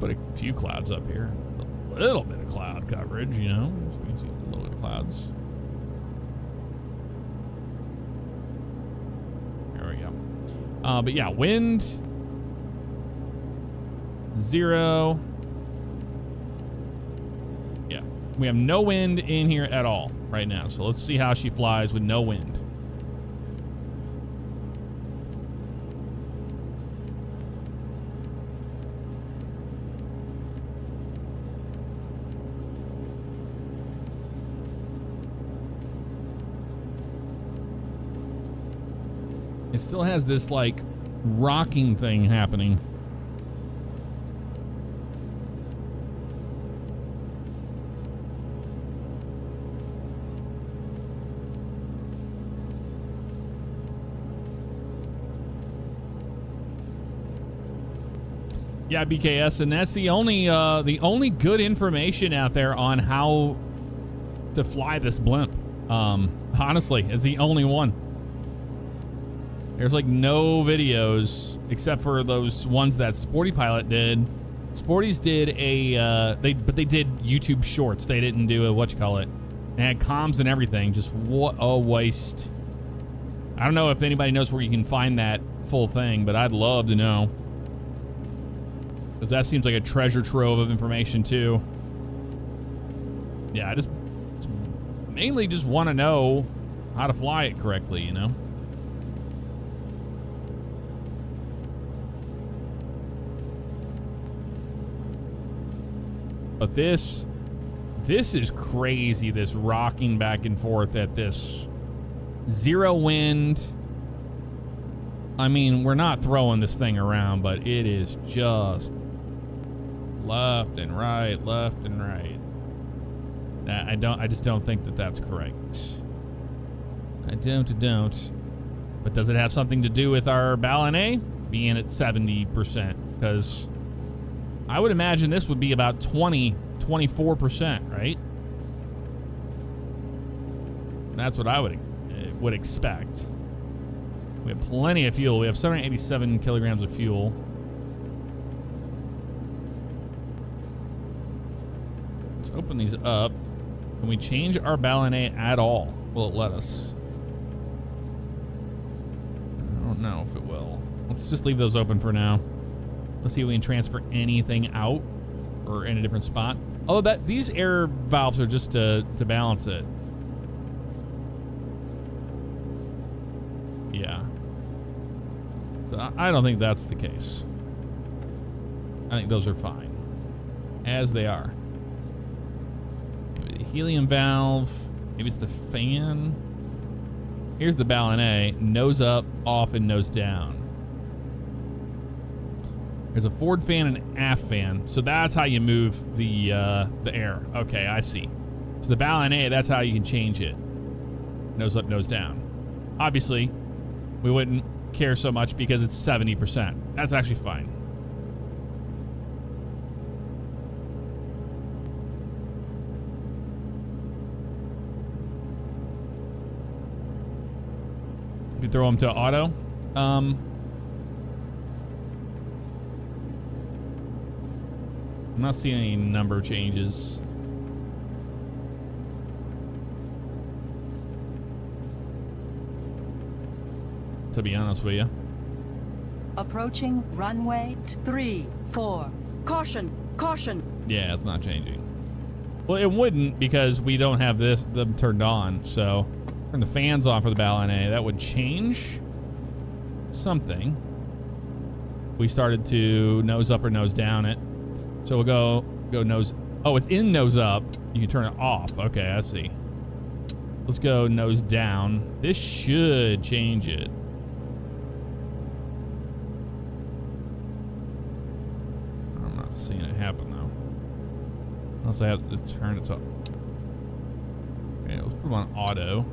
Speaker 1: Put a few clouds up here. A little bit of cloud coverage, you know. So we can see a little bit of clouds. There we go. But yeah, wind 0. Yeah, we have no wind in here at all right now. So let's see how she flies with no wind. It still has this like rocking thing happening. Yeah, BKS, and that's the only good information out there on how to fly this blimp. Honestly, is the only one. There's like no videos except for those ones that Sporty Pilot did. Sporty's did a but they did YouTube shorts. They didn't do a whatchamacallit. They had comms and everything. Just what a waste. I don't know if anybody knows where you can find that full thing, but I'd love to know. But that seems like a treasure trove of information too. Yeah, I just mainly just want to know how to fly it correctly, you know? But this is crazy, this rocking back and forth at this 0 wind. I mean, we're not throwing this thing around, but it is just left and right, left and right. I just don't think that that's correct. I don't. But does it have something to do with our ballon being at 70%? Because I would imagine this would be about 24%, right? That's what I would expect. We have plenty of fuel. We have 787 kilograms of fuel. Let's open these up. Can we change our ballon at all? Will it let us? I don't know if it will. Let's just leave those open for now. Let's see if we can transfer anything out or in a different spot. Although these air valves are just to balance it. Yeah. So I don't think that's the case. I think those are fine. As they are. Maybe the helium valve. Maybe it's the fan. Here's the ballon. Nose up, off, and nose down. There's a forward fan and an aft fan. So that's how you move the air. Okay, I see. So the ballon, that's how you can change it. Nose up, nose down. Obviously, we wouldn't care so much because it's 70%. That's actually fine. You throw them to auto. I'm not seeing any number changes. To be honest with you.
Speaker 5: Approaching runway 34. Caution! Caution!
Speaker 1: Yeah, it's not changing. Well, it wouldn't because we don't have them turned on. So turn the fans on for the ballon. That would change something. We started to nose up or nose down it. So we'll go nose. Oh, it's in nose up. You can turn it off. Okay, I see. Let's go nose down. This should change it. I'm not seeing it happen though. Unless I have to turn it up. Okay, let's put them on auto.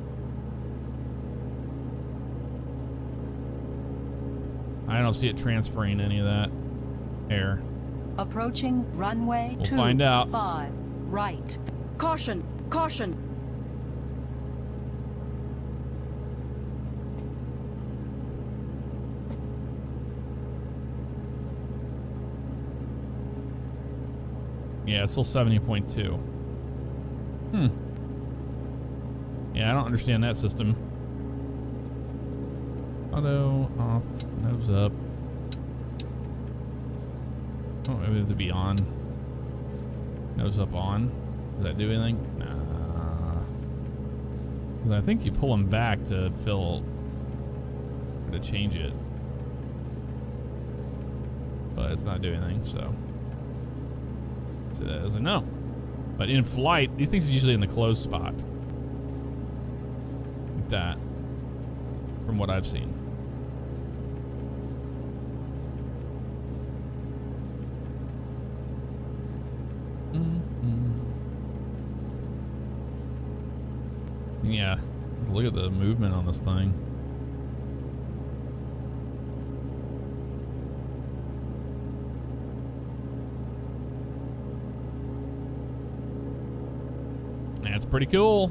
Speaker 1: I don't see it transferring any of that air.
Speaker 5: Approaching runway
Speaker 1: We'll find out.
Speaker 5: 25. Right. Caution! Caution!
Speaker 1: Yeah, it's still 70.2. Yeah, I don't understand that system. Auto, off, nose up. Oh, maybe it has to be on. Nose up on. Does that do anything? Nah. 'Cause I think you pull them back to fill, or to change it. But it's not doing anything, so. So that as a no. But in flight, these things are usually in the closed spot. Like that. From what I've seen. Yeah, look at the movement on this thing. That's pretty cool.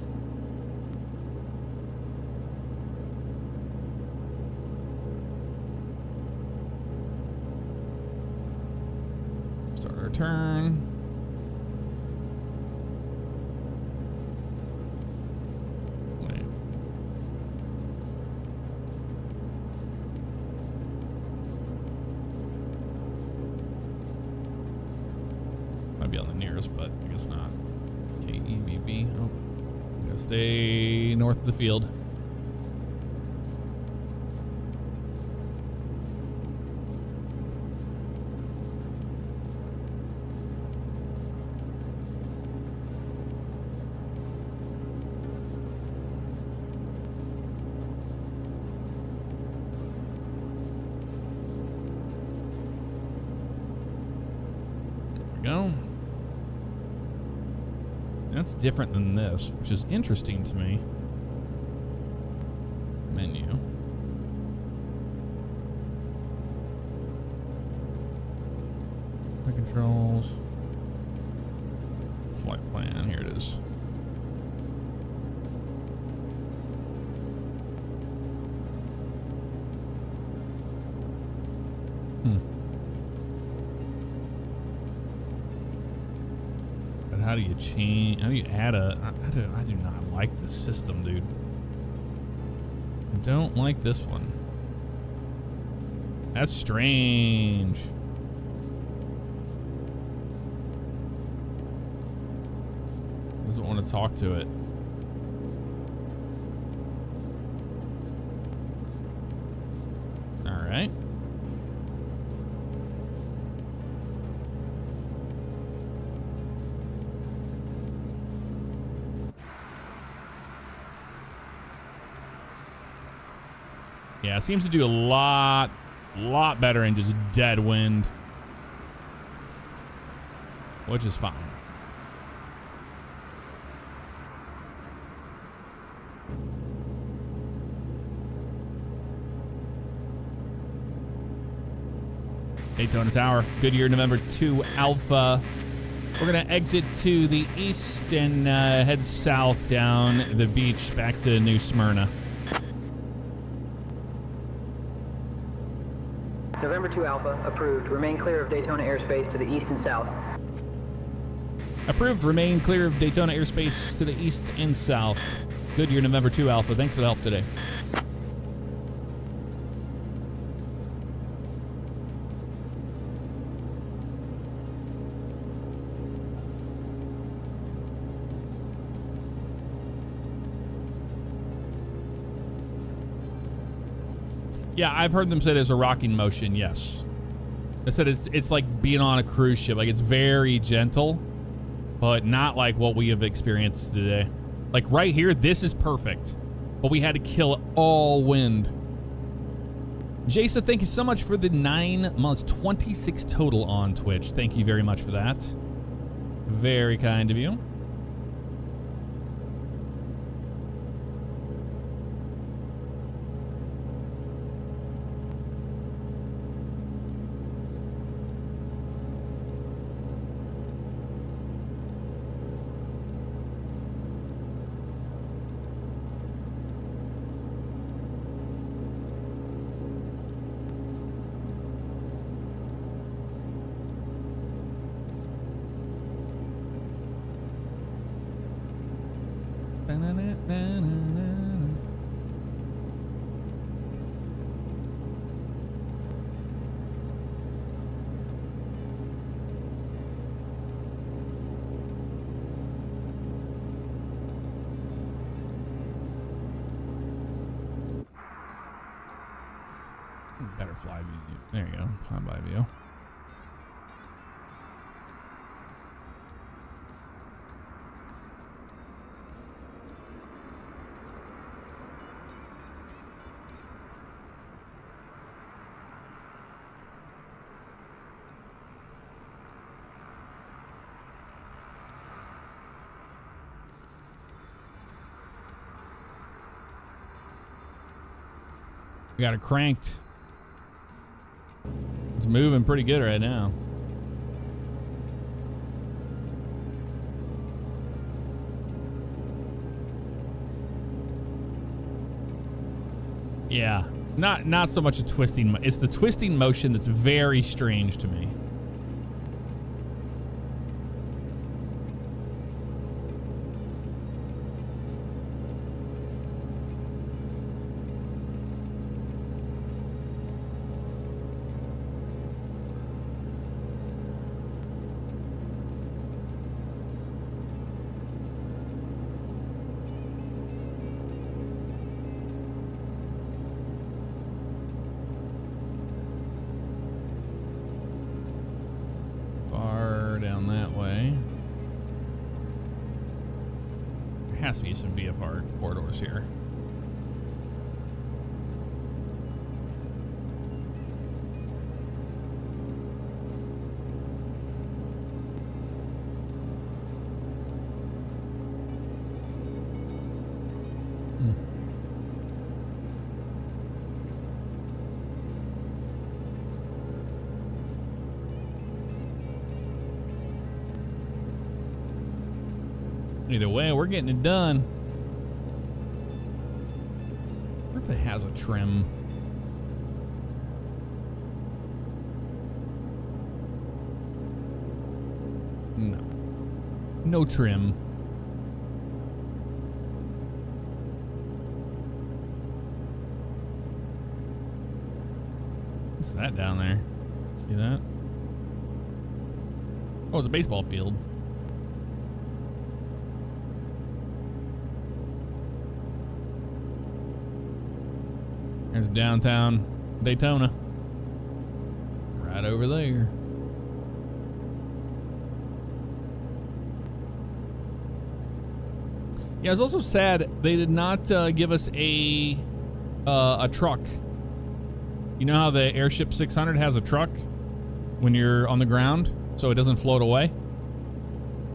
Speaker 1: Start our turn. Wait. Might be on the nearest, but I guess not. KEBB. Oh, gotta stay north of the field. There we go. That's different than this, which is interesting to me. Menu. Flight controls. Flight plan, here it is. How do you change? How do you add a? I do not like this system, dude. I don't like this one. That's strange. Doesn't want to talk to it. All right. Yeah, it seems to do a lot better in just dead wind. which is fine. Daytona Tower, Goodyear, November 2 Alpha. We're going to exit to the east and head south down the beach back to New Smyrna.
Speaker 7: November 2 Alpha, approved. Remain clear of Daytona airspace to the east and south.
Speaker 1: Approved. Remain clear of Daytona airspace to the east and south. Goodyear, November 2 Alpha. Thanks for the help today. Yeah, I've heard them say there's a rocking motion, yes. They said it's like being on a cruise ship. Like, it's very gentle, but not like what we have experienced today. Like, right here, this is perfect. But we had to kill all wind. Jason, thank you so much for the 9 months, 26 total on Twitch. Thank you very much for that. Very kind of you. Better fly view. There you go. Fly by view. We got it cranked. It's moving pretty good right now. Yeah, not so much a twisting. It's the twisting motion that's very strange to me. Has to be some VFR corridors here. Either way, we're getting it done. I wonder if it has a trim. No. No trim. What's that down there? See that? Oh, it's a baseball field. There's downtown Daytona. Right over there. Yeah, I was also sad they did not give us a truck. You know how the Airship 600 has a truck when you're on the ground so it doesn't float away?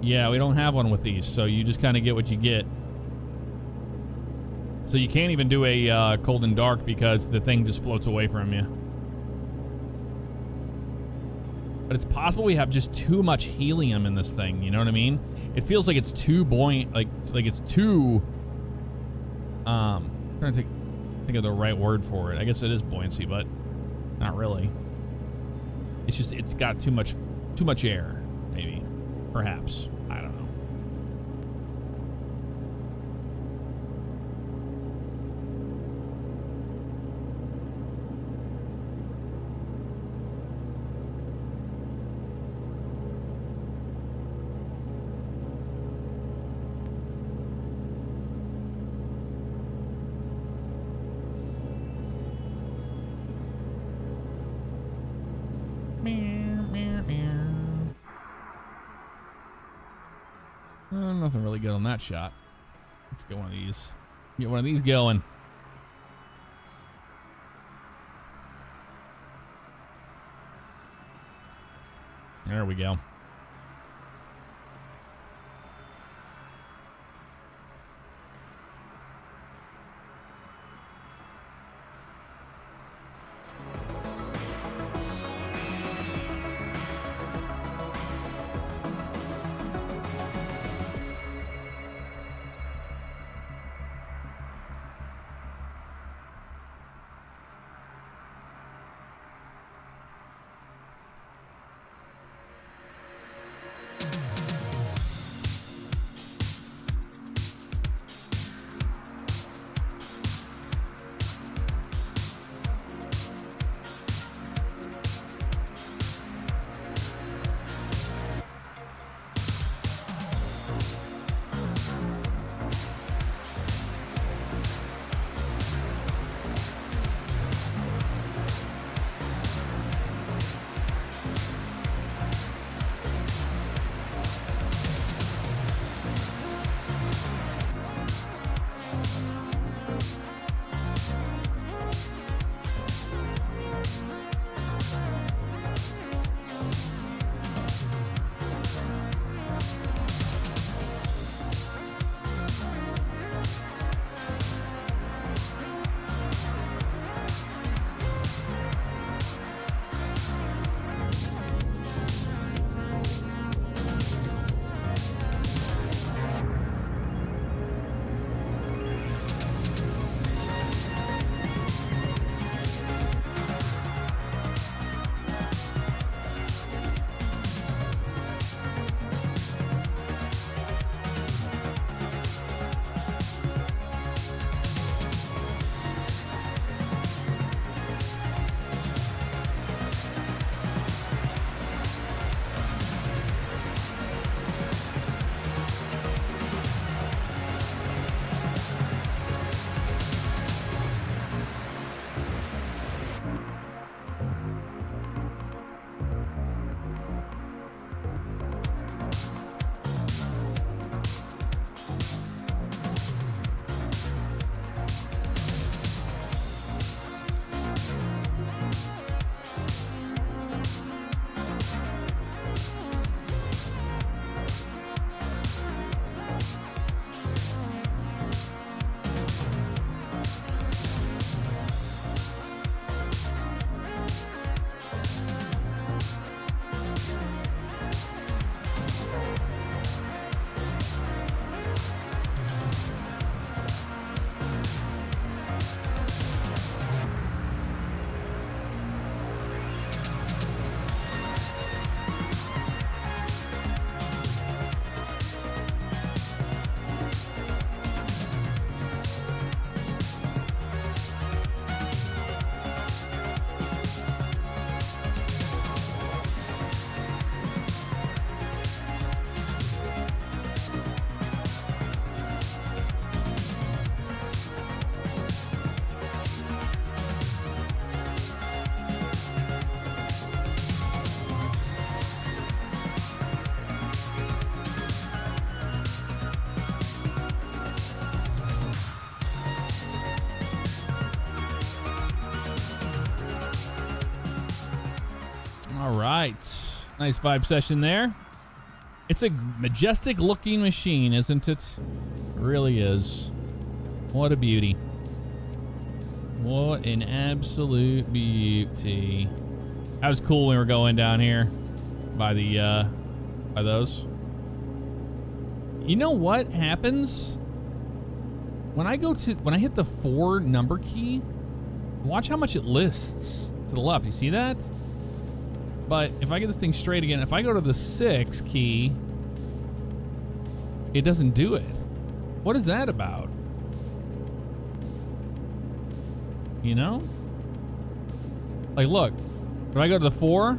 Speaker 1: Yeah, we don't have one with these, so you just kind of get what you get. So you can't even do a cold and dark because the thing just floats away from you. But it's possible we have just too much helium in this thing, you know what I mean? It feels like it's too buoyant, like it's too, I'm trying to think of the right word for it. I guess it is buoyancy, but not really. It's just, it's got too much air, maybe, perhaps. I don't know. Nothing really good on that shot. Let's get one of these. Get one of these going. There we go. All right. Nice vibe session there. It's a majestic looking machine, isn't it? It really is. What a beauty. What an absolute beauty. That was cool when we were going down here by the by those. You know what happens when I hit the 4 number key? Watch how much it lists to the left. You see that? But if I get this thing straight again, if I go to the 6 key, it doesn't do it. What is that about? You know? Like, look, if I go to the 4,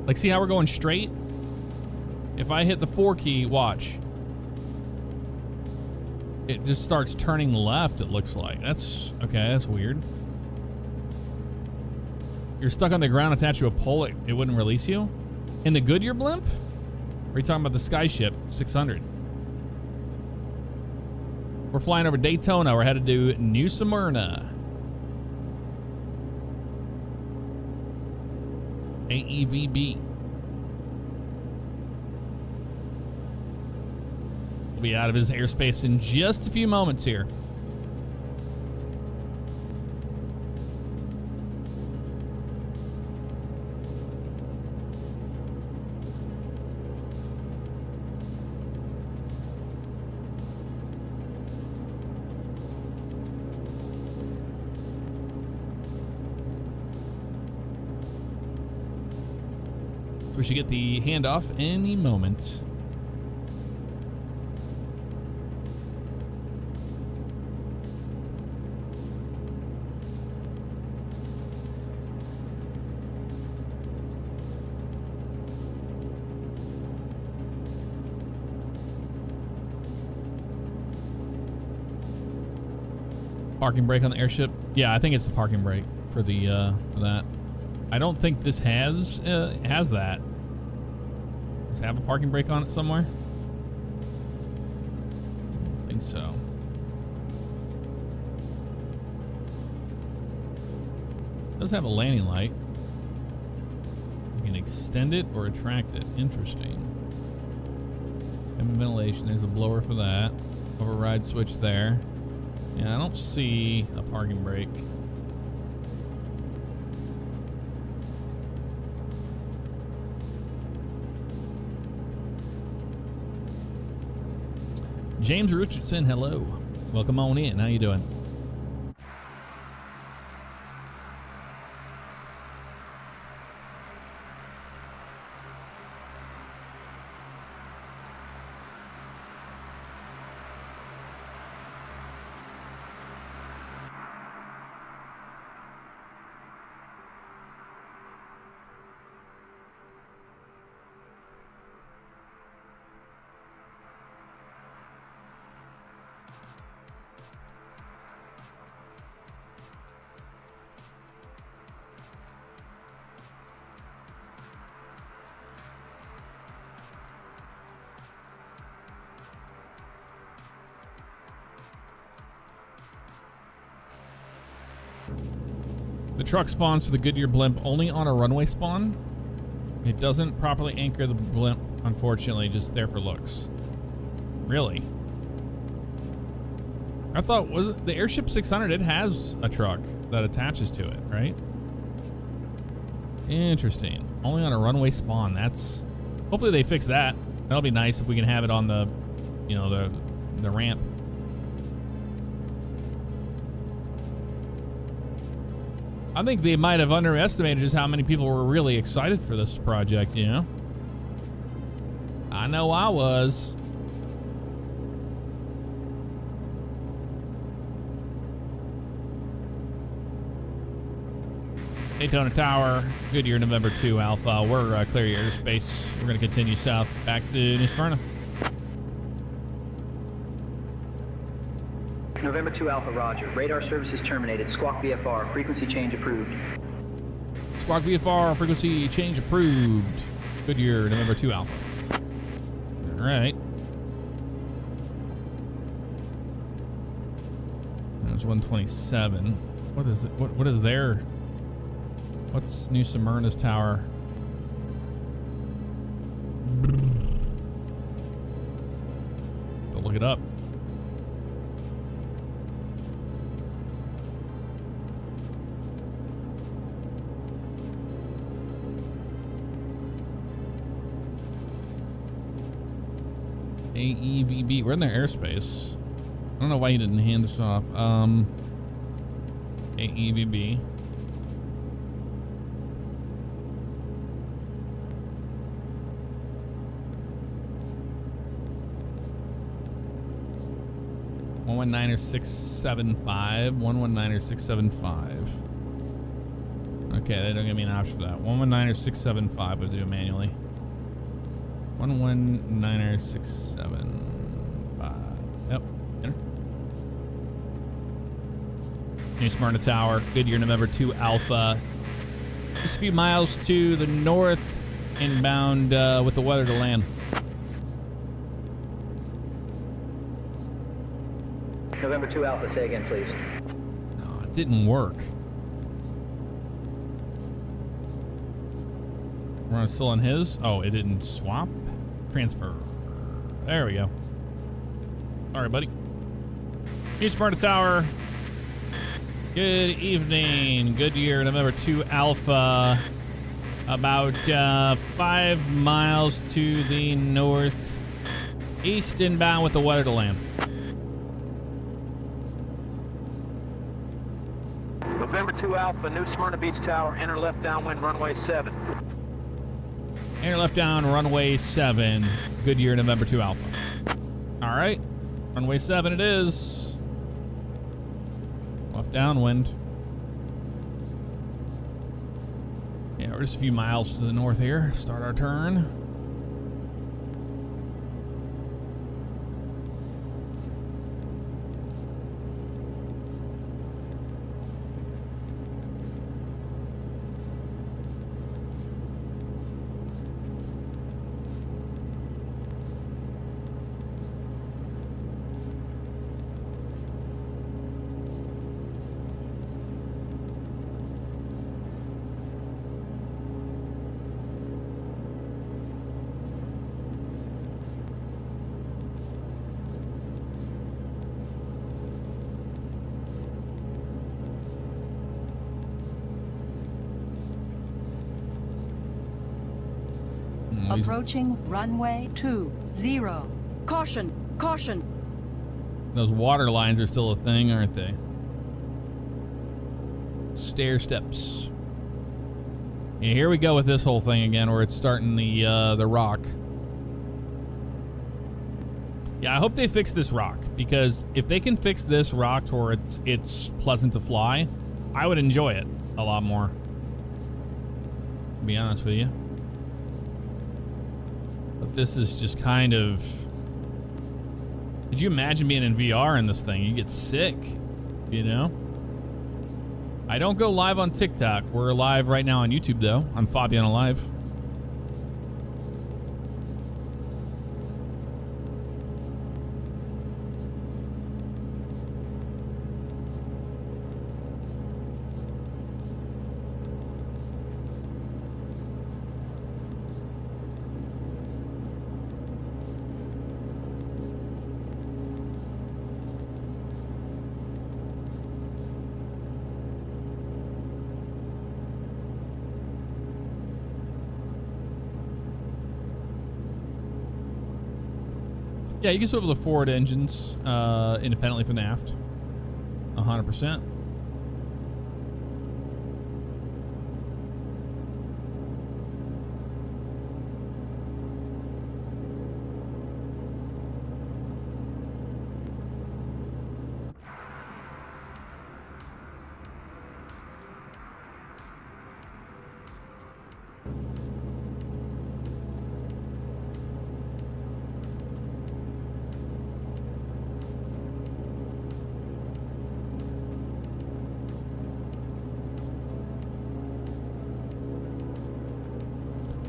Speaker 1: like, see how we're going straight? If I hit the 4 key, watch. It just starts turning left, it looks like. That's, okay, that's weird. You're stuck on the ground attached to a pole, it wouldn't release you? In the Goodyear blimp? Or are you talking about the Skyship 600? We're flying over Daytona. We're headed to New Smyrna. AEVB. We'll be out of his airspace in just a few moments here. We should get the handoff any moment. Parking brake on the airship? Yeah, I think it's the parking brake for the for that. I don't think this has that. Does it have a parking brake on it somewhere? I don't think so. It does have a landing light. You can extend it or retract it. Interesting. And ventilation. There's a blower for that. Override switch there. Yeah, I don't see a parking brake. James Richardson, hello. Welcome on in. How you doing? The truck spawns for the Goodyear blimp only on a runway spawn. It doesn't properly anchor the blimp, unfortunately, just there for looks. Really? I thought, was it the Airship 600? It has a truck that attaches to it, right? Interesting. Only on a runway spawn. That's, hopefully they fix that. That'll be nice if we can have it on the, you know, the ramp. I think they might have underestimated just how many people were really excited for this project, you know? I know I was. Daytona Tower, Goodyear, November 2 Alpha. We're clear your airspace. We're going to continue south back to New Smyrna.
Speaker 7: November 2 Alpha, roger. Radar services terminated. Squawk VFR. Frequency change approved.
Speaker 1: Squawk VFR. Frequency change approved. Goodyear, November 2 Alpha. All right. There's 127. What is it? What is there? What's New Smyrna's tower? it up. AEVB. We're in their airspace. I don't know why you didn't hand us off. AEVB. Niner 675. 119er 675. Okay, they don't give me an option for that. 119er 675 would do it manually. 119er 675. Yep. Enter. New Smyrna Tower, Goodyear November 2 Alpha. Just a few miles to the north, inbound with the weather to land.
Speaker 7: November 2 Alpha, say again, please.
Speaker 1: Oh, it didn't work. We're still on his. Oh, it didn't swap. Transfer. There we go. All right, buddy. New Smyrna Tower. Good evening. Goodyear November 2 Alpha. About 5 miles to the north. East inbound with the weather to land.
Speaker 4: November 2 Alpha, New Smyrna Beach Tower, enter left downwind runway 7.
Speaker 1: Enter left down, runway 7, Goodyear November 2 Alpha. All right, runway 7 it is. Left downwind. Yeah, we're just a few miles to the north here. Start our turn.
Speaker 5: Approaching runway 20. Caution, caution.
Speaker 1: Those water lines are still a thing, aren't they? Stair steps. Yeah, here we go with this whole thing again, where it's starting the rock. Yeah, I hope they fix this rock, because if they can fix this rock to where it's pleasant to fly, I would enjoy it a lot more. To be honest with you. But this is just kind of... Could you imagine being in VR in this thing? You get sick, you know? I don't go live on TikTok. We're live right now on YouTube, though, on Fabiano Live. Yeah, you can swivel the forward engines independently from the aft. 100%.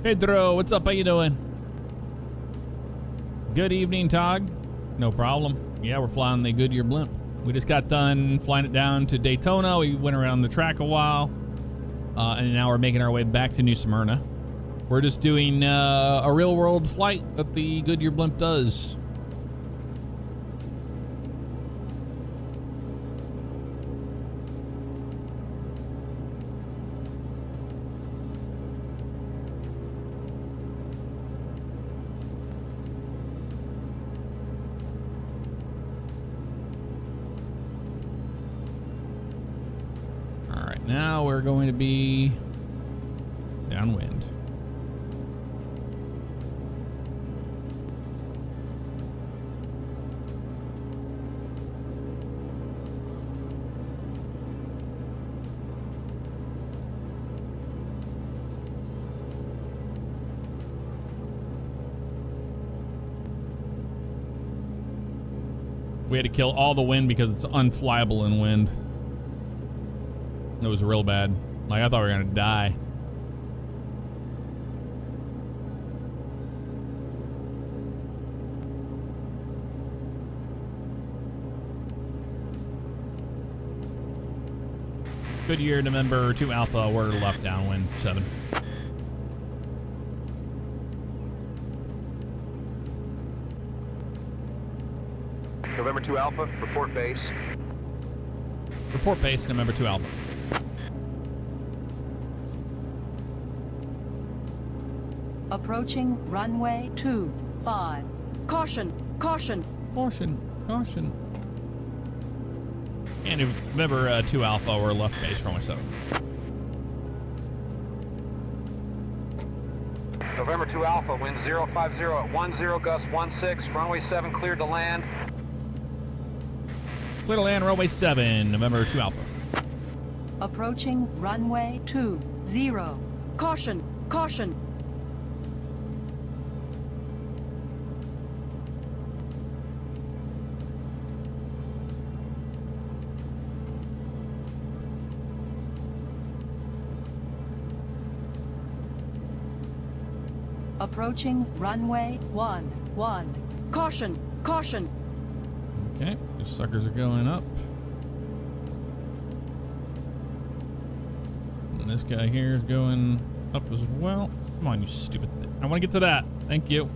Speaker 1: Pedro, what's up? How you doing? Good evening, Tog. No problem. Yeah, we're flying the Goodyear Blimp. We just got done flying it down to Daytona. We went around the track a while. And now we're making our way back to New Smyrna. We're just doing a real-world flight that the Goodyear Blimp does. now we're going to be downwind. We had to kill all the wind because it's unflyable in wind. It was real bad. Like, I thought we were gonna die. Goodyear, November 2 Alpha, we're left downwind 7.
Speaker 3: November 2 Alpha, report base.
Speaker 1: Report base, November 2 Alpha.
Speaker 5: Approaching runway 25. Caution, caution.
Speaker 1: Caution, caution. And November 2 Alpha, we're left base runway 7.
Speaker 4: November 2 Alpha, wind 050 at 10, gust 16, runway 7 cleared to land.
Speaker 1: Clear to land, runway 7, November 2 Alpha.
Speaker 5: Approaching runway 20. Caution, caution. Approaching runway 11. Caution, caution.
Speaker 1: Okay, these suckers are going up. And this guy here is going up as well. Come on, you stupid thing. I want to get to that. Thank you.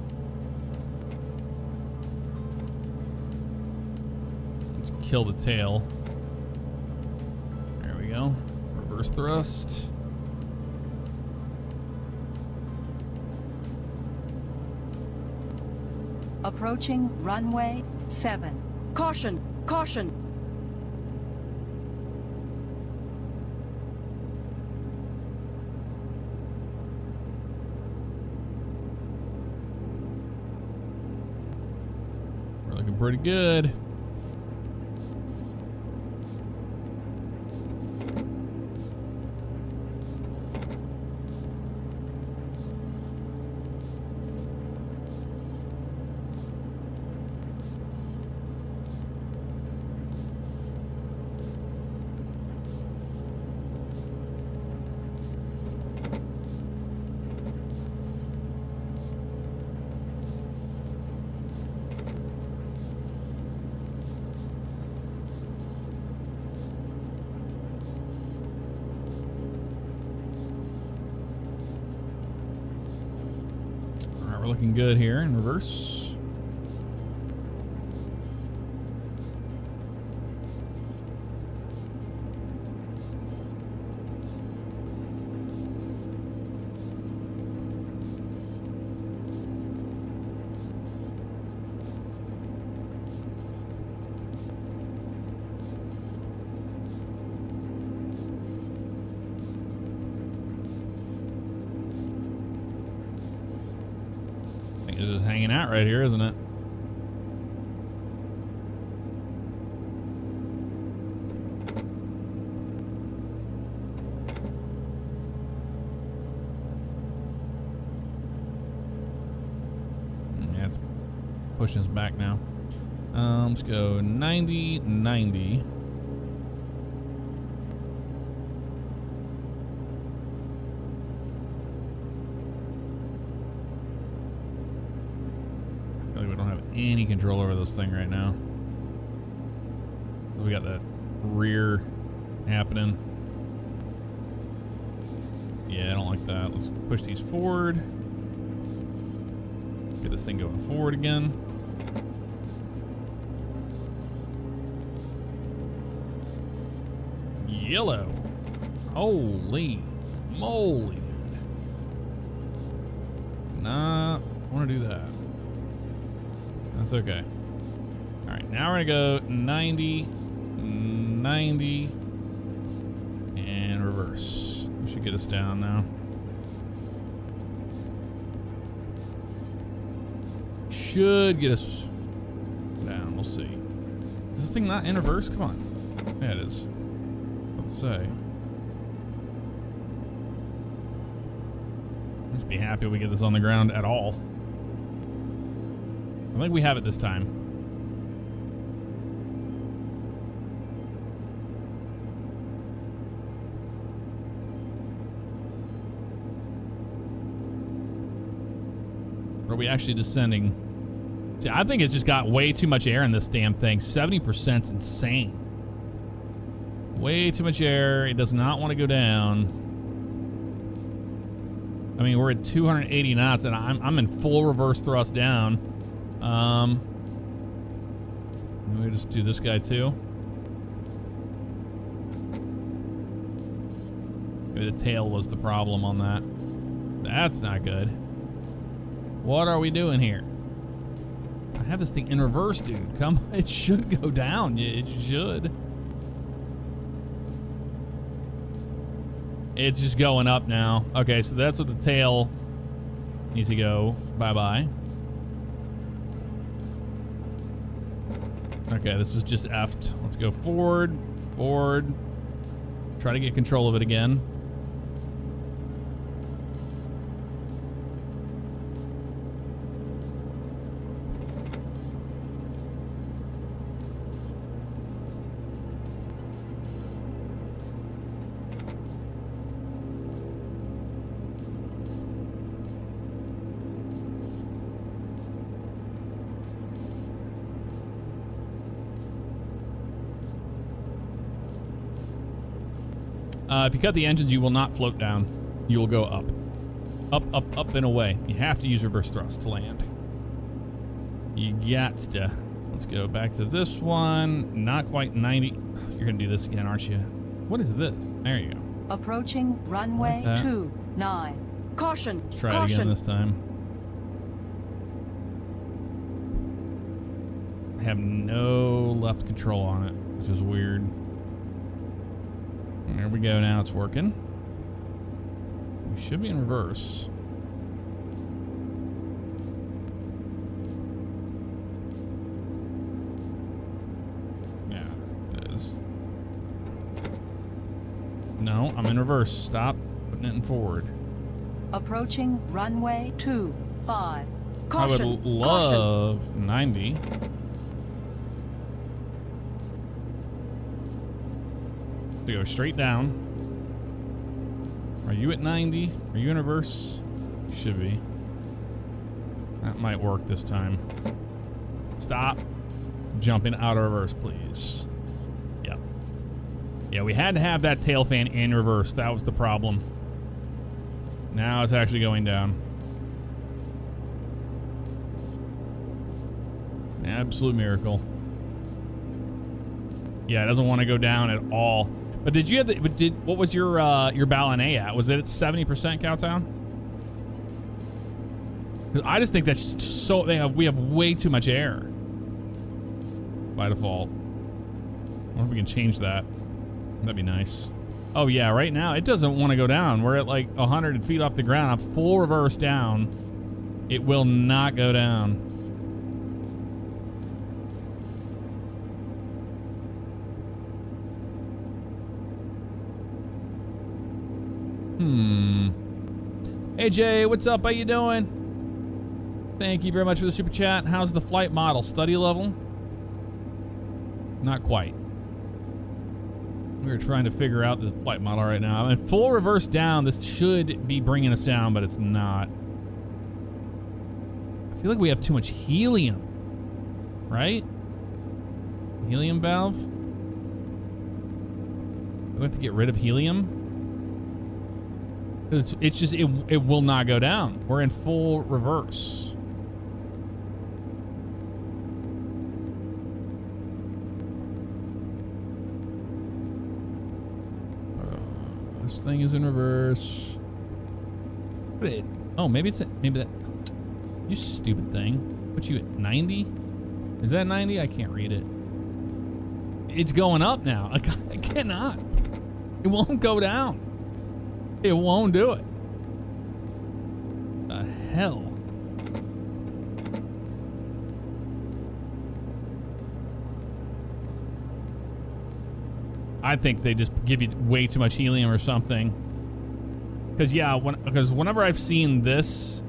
Speaker 1: Let's kill the tail. There we go. Reverse thrust.
Speaker 5: Approaching runway 7. Caution, caution.
Speaker 1: We're looking pretty good. We're looking good here in reverse. It's just hanging out right here, isn't it? Yeah, it's pushing us back now. Let's go 90, 90. Any control over this thing right now. We got that rear happening. Yeah, I don't like that. Let's push these forward. Get this thing going forward again. Yellow. Holy moly. Nah, I want to do that. That's okay. All right, now we're gonna go 90, 90, and should get us down now. Should get us down. We'll see. Is this thing not in reverse? Come on. Yeah, it is. Let's say. Just be happy we get this on the ground at all. I think we have it this time. Or are we actually descending? See, I think it's just got way too much air in this damn thing. 70%'s insane. Way too much air. It does not want to go down. I mean, we're at 280 knots, and I'm in full reverse thrust down. Let me just do this guy too. Maybe the tail was the problem on that. That's not good. What are we doing here? I have this thing in reverse, dude. Come on. It should go down. It should. It's just going up now. Okay, so that's what the tail needs to go. Bye-bye. Okay, this is just effed. Let's go forward, forward. Try to get control of it again. If you cut the engines, you will not float down. You will go up. Up, up, up, and away. You have to use reverse thrust to land. You got to. Let's go back to this one. Not quite 90. You're going to do this again, aren't you? What is this? There you go.
Speaker 5: Approaching runway
Speaker 1: Like
Speaker 5: 29. Caution.
Speaker 1: Let's try
Speaker 5: Caution.
Speaker 1: it again this time. I have no left control on it, which is weird. There we go. Now it's working. We should be in reverse. Yeah, it is. No, I'm in reverse. Stop putting it in forward.
Speaker 5: Approaching runway 25.
Speaker 1: I
Speaker 5: Caution.
Speaker 1: would love 90. To go straight down. Are you at 90? Are you in reverse? You should be. That might work this time. Stop jumping out of reverse, please. Yep. Yeah, we had to have that tail fan in reverse. That was the problem. Now it's actually going down. Absolute miracle. Yeah, it doesn't want to go down at all. But did you have the, what was your Ballon A at? Was it at 70% Cowtown? I just think that's so we have way too much air by default. I wonder if we can change that. That'd be nice. Oh yeah, right now it doesn't want to go down. We're at like 100 feet off the ground. I'm full reverse down. It will not go down. Hey Jay, what's up? How you doing? Thank you very much for the super chat. How's the flight model? Study level? Not quite. We're trying to figure out the flight model right now. I'm in full reverse down. This should be bringing us down, but it's not. I feel like we have too much helium. Right? Helium valve? Do we have to get rid of helium? It's just, it will not go down. We're in full reverse. This thing is in reverse. Oh, maybe it's, maybe that, you stupid thing. Put you at 90? Is that 90? I can't read it. It's going up now. I cannot. It won't go down. It won't do it. The hell? I think they just give you way too much helium or something. Because yeah, whenever I've seen this,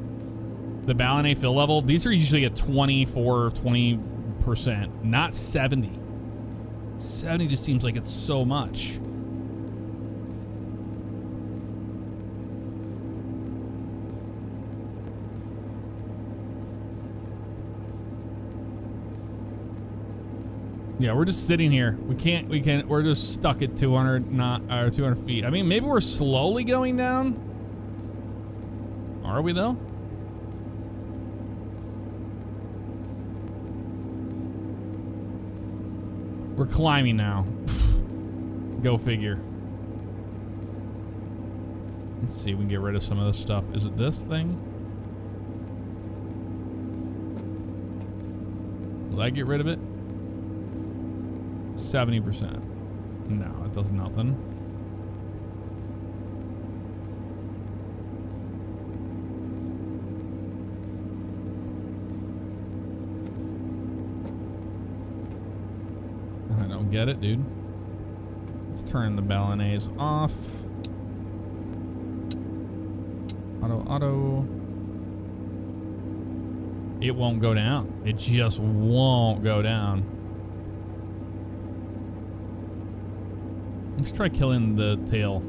Speaker 1: the Ballonnet fill level, these are usually at 20%, not 70. 70 just seems like it's so much. Yeah, we're just sitting here. We're just stuck at 200 feet. I mean, maybe we're slowly going down. Are we though? We're climbing now. Go figure. Let's see if we can get rid of some of this stuff. Is it this thing? Will I get rid of it? 70%. No, it does nothing. I don't get it, dude. Let's turn the Ballonnets off. Auto. It won't go down. It just won't go down. Let's try killing the tail.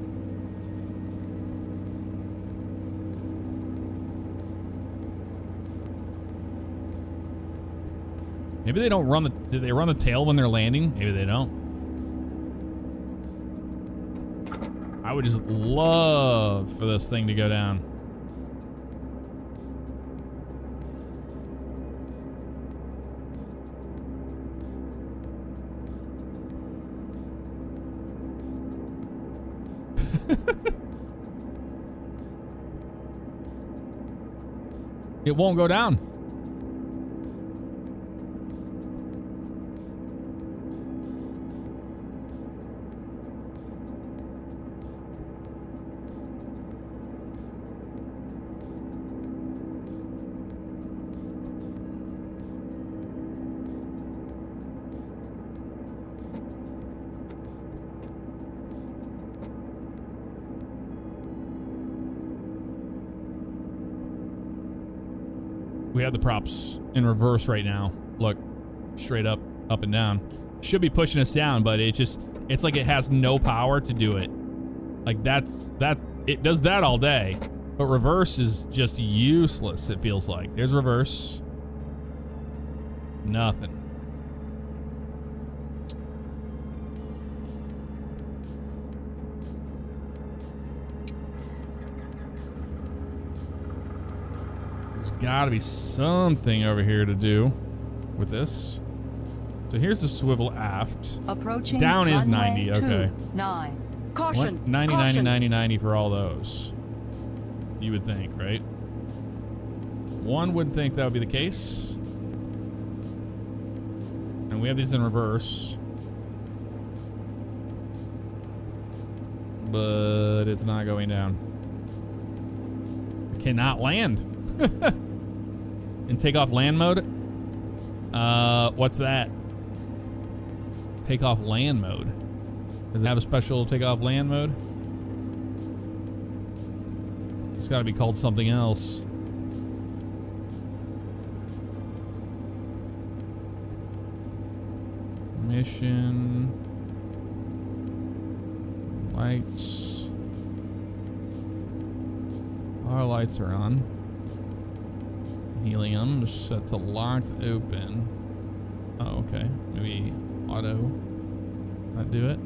Speaker 1: Maybe they don't run the... Do they run the tail when they're landing? Maybe they don't. I would just love for this thing to go down. It won't go down. We have the props in reverse right now. Look, straight up and down. Should be pushing us down, but it's like it has no power to do it. Like it does that all day, but reverse is just useless, it feels like. There's reverse. Nothing. Gotta be something over here to do with this. So here's the swivel aft.
Speaker 5: Approaching
Speaker 1: down is 90.
Speaker 5: runway
Speaker 1: Okay.
Speaker 5: 29. Caution.
Speaker 1: What? 90,
Speaker 5: caution.
Speaker 1: 90, 90, 90 for all those. You would think, right? One would think that would be the case. And we have these in reverse. But it's not going down. I cannot land. In takeoff land mode? What's that? Takeoff land mode. Does it have a special takeoff land mode? It's got to be called something else. Mission. Lights. Our lights are on. Helium set to locked open. Oh, okay. Maybe auto. That do it?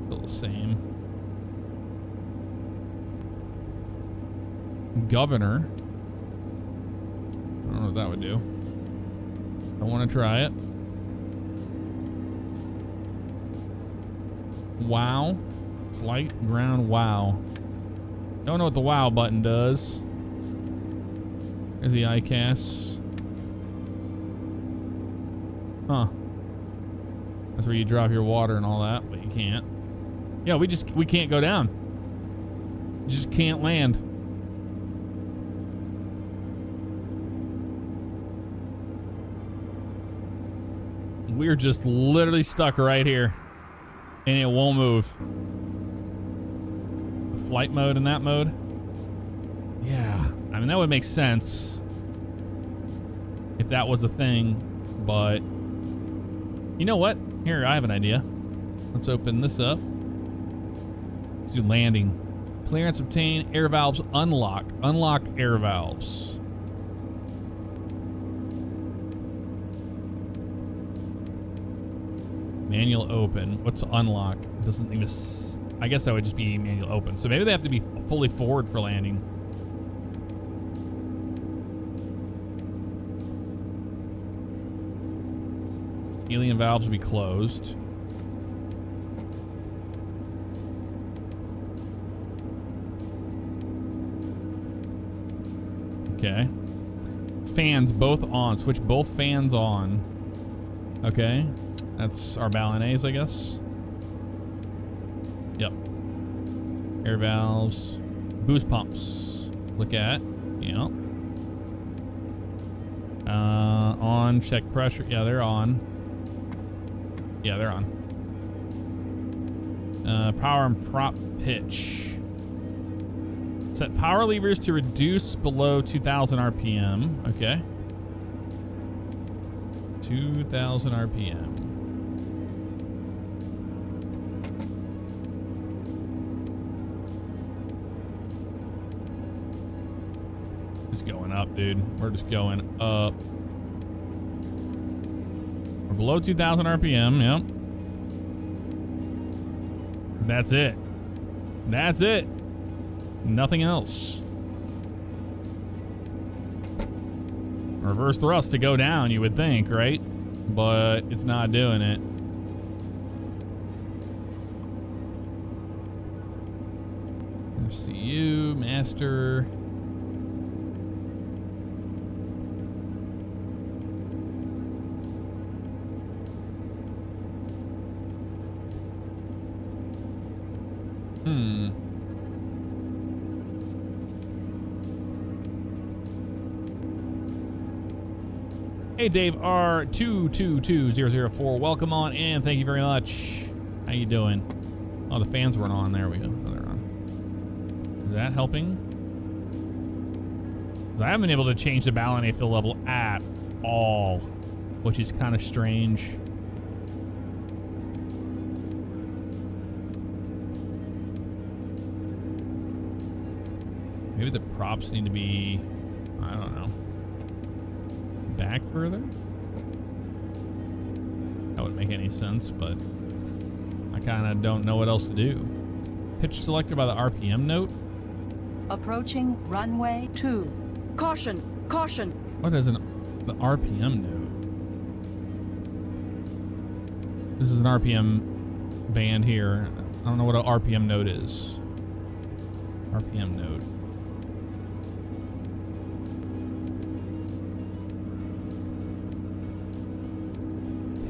Speaker 1: Still the same. Governor. I don't know what that would do. I want to try it. Wow. Flight ground wow. Don't know what the wow button does. There's the ICAS. Huh. That's where you drop your water and all that, but you can't. Yeah, we can't go down. You just can't land. We're just literally stuck right here. And it won't move. The flight mode and that mode? Yeah. I mean, that would make sense if that was a thing, but you know what? Here, I have an idea. Let's open this up. Let's do landing. Clearance obtained. Air valves unlock. Unlock air valves. Manual open. What's unlock? It doesn't even. I guess that would just be manual open. So maybe they have to be fully forward for landing. Helium valves will be closed. Okay. Fans both on. Switch both fans on. Okay. That's our ballonets, I guess. Yep. Air valves. Boost pumps. Look at. Yep. On. Check pressure. Yeah, they're on. Yeah, they're on. Power and prop pitch. Set power levers to reduce below 2,000 RPM. Okay. 2,000 RPM. Just going up, dude. We're just going up. We're below 2,000 RPM. Yep. That's it. That's it. Nothing else. Reverse thrust to go down, you would think, right? But it's not doing it. FCU, master. Hey, Dave R222004, welcome on and thank you very much. How you doing? Oh, the fans weren't on. There we go. Oh, they're on. Is that helping? 'Cause I haven't been able to change the ballonet fill level at all, which is kind of strange. Maybe the props need to be, I don't know, back further? That wouldn't make any sense, but I kind of don't know what else to do. Pitch selector by the RPM note.
Speaker 5: Approaching runway 2. Caution! Caution!
Speaker 1: What is the RPM note? This is an RPM band here. I don't know what an RPM note is. RPM note.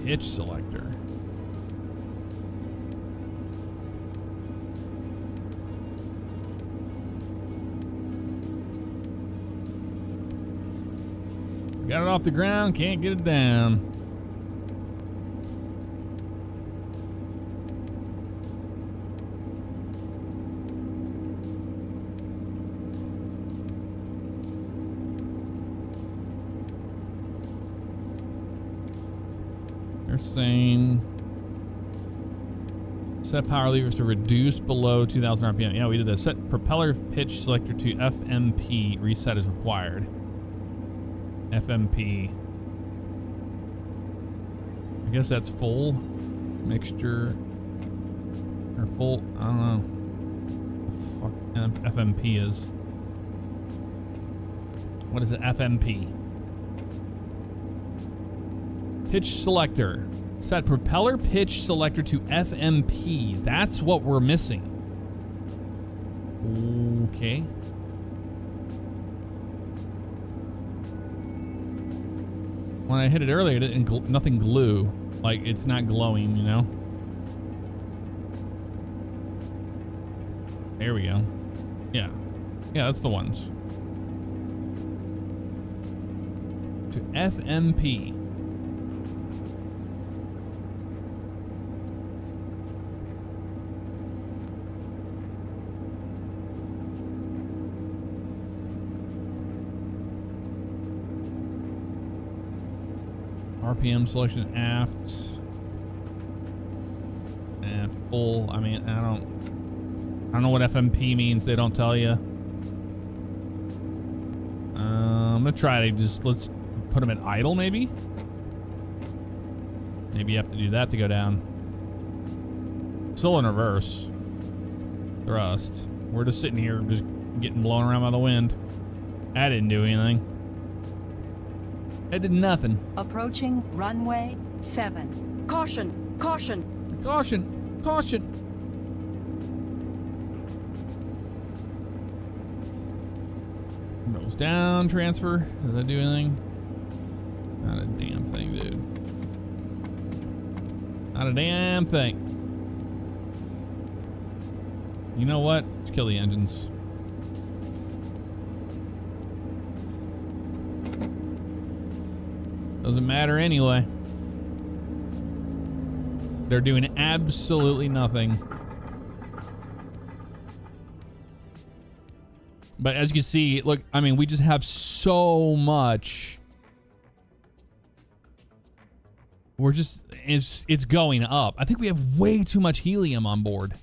Speaker 1: Pitch selector. Got it off the ground, can't get it down. They're saying set power levers to reduce below 2,000 RPM. Yeah, we did that. Set propeller pitch selector to FMP. Reset is required. FMP. I guess that's full mixture or full. I don't know. What the fuck FMP is. What is it? FMP. Pitch selector. Set propeller pitch selector to FMP. That's what we're missing. Okay. When I hit it earlier, it didn't nothing glue. Like, it's not glowing, you know? There we go. Yeah. Yeah, that's the ones. To FMP. RPM selection aft. And full. I mean, I don't know what FMP means. They don't tell you. I'm gonna try to let's put them at idle, maybe. Maybe you have to do that to go down. Still in reverse. Thrust. We're just sitting here, just getting blown around by the wind. That didn't do anything. That did nothing.
Speaker 5: Approaching runway 7. Caution! Caution!
Speaker 1: Caution! Caution! Nose down, transfer. Does that do anything? Not a damn thing, dude. Not a damn thing. You know what? Let's kill the engines. Doesn't matter anyway. They're doing absolutely nothing. But as you can see, look, I mean, we just have so much. We're just, it's going up. I think we have way too much helium on board.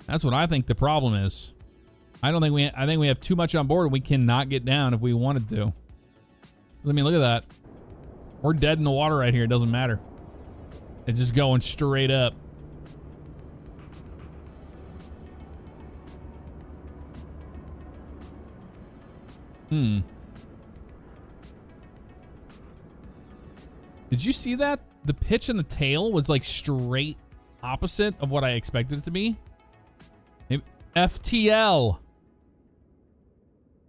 Speaker 1: That's what I think the problem is. I think we have too much on board and we cannot get down if we wanted to. I mean, look at that. We're dead in the water right here. It doesn't matter. It's just going straight up. Did you see that? The pitch and the tail was like straight opposite of what I expected it to be. Maybe FTL.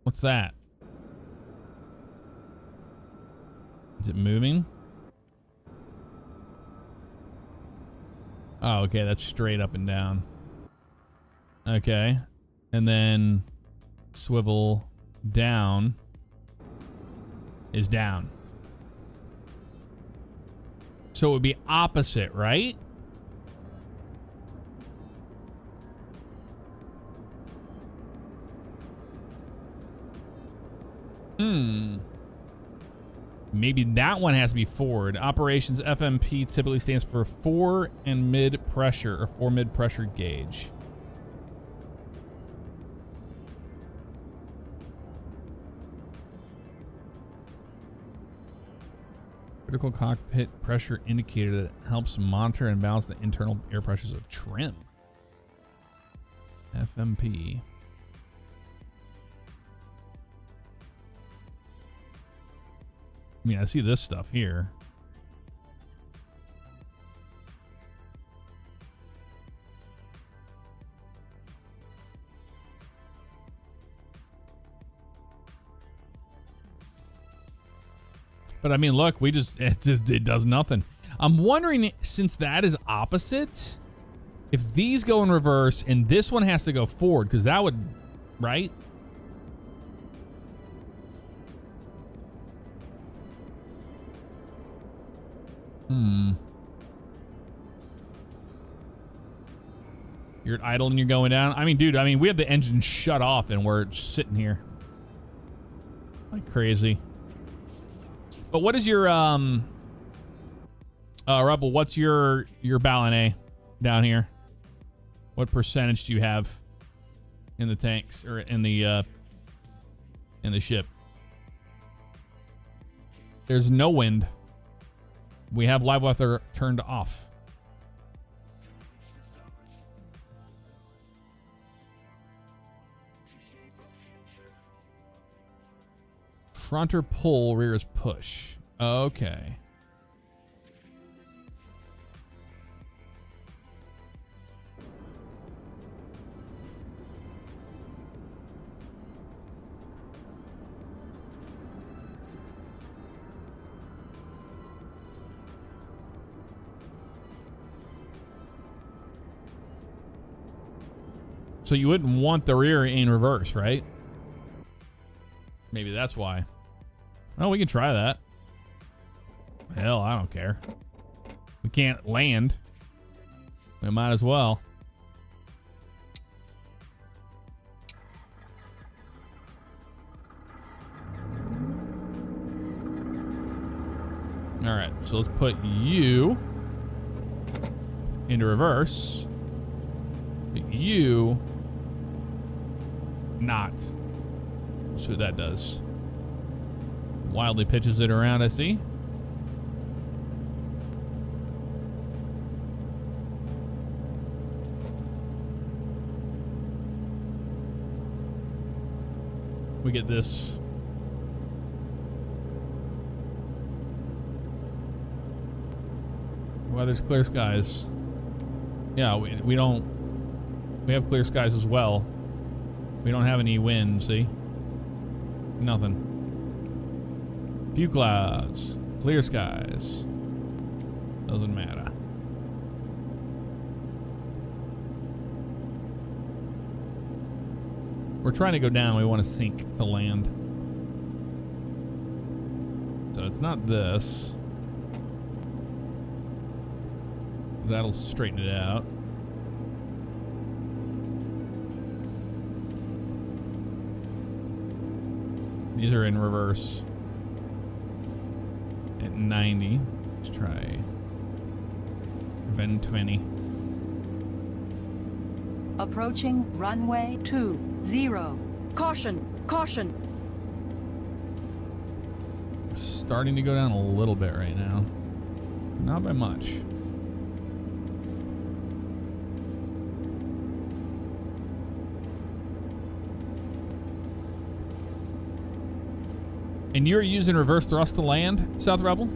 Speaker 1: What's that? Is it moving? Oh, okay. That's straight up and down. Okay. And then swivel down is down. So it would be opposite, right? Maybe that one has to be forward. Operations FMP typically stands for fore and mid pressure, or fore mid pressure gauge. Critical cockpit pressure indicator that helps monitor and balance the internal air pressures of trim. FMP. I mean, I see this stuff here. But I mean, look, it does nothing. I'm wondering, since that is opposite, if these go in reverse and this one has to go forward, because that would, right? You're at idle and you're going down. I mean, dude, we have the engine shut off and we're sitting here like crazy. But what is your Rebel, what's your Ballon A down here? What percentage do you have in the tanks or in the ship? There's no wind. We have live weather turned off. Fronter pull, rear is push. Okay. So you wouldn't want the rear in reverse, right? Maybe that's why. Oh, we can try that. Hell, I don't care. We can't land. We might as well. All right, so let's put you into reverse. But you not. Let's see what that does. Wildly pitches it around, I see. We get this. Well, there's clear skies. Yeah, we don't. We have clear skies as well. We don't have any wind, see? Nothing. Few clouds. Clear skies. Doesn't matter. We're trying to go down. We want to sink to land. So it's not this. That'll straighten it out. These are in reverse at 90. Let's try Ven 20.
Speaker 5: Approaching runway 20. Caution, caution.
Speaker 1: We're starting to go down a little bit right now. Not by much. And you're using reverse thrust to land, South Rebel?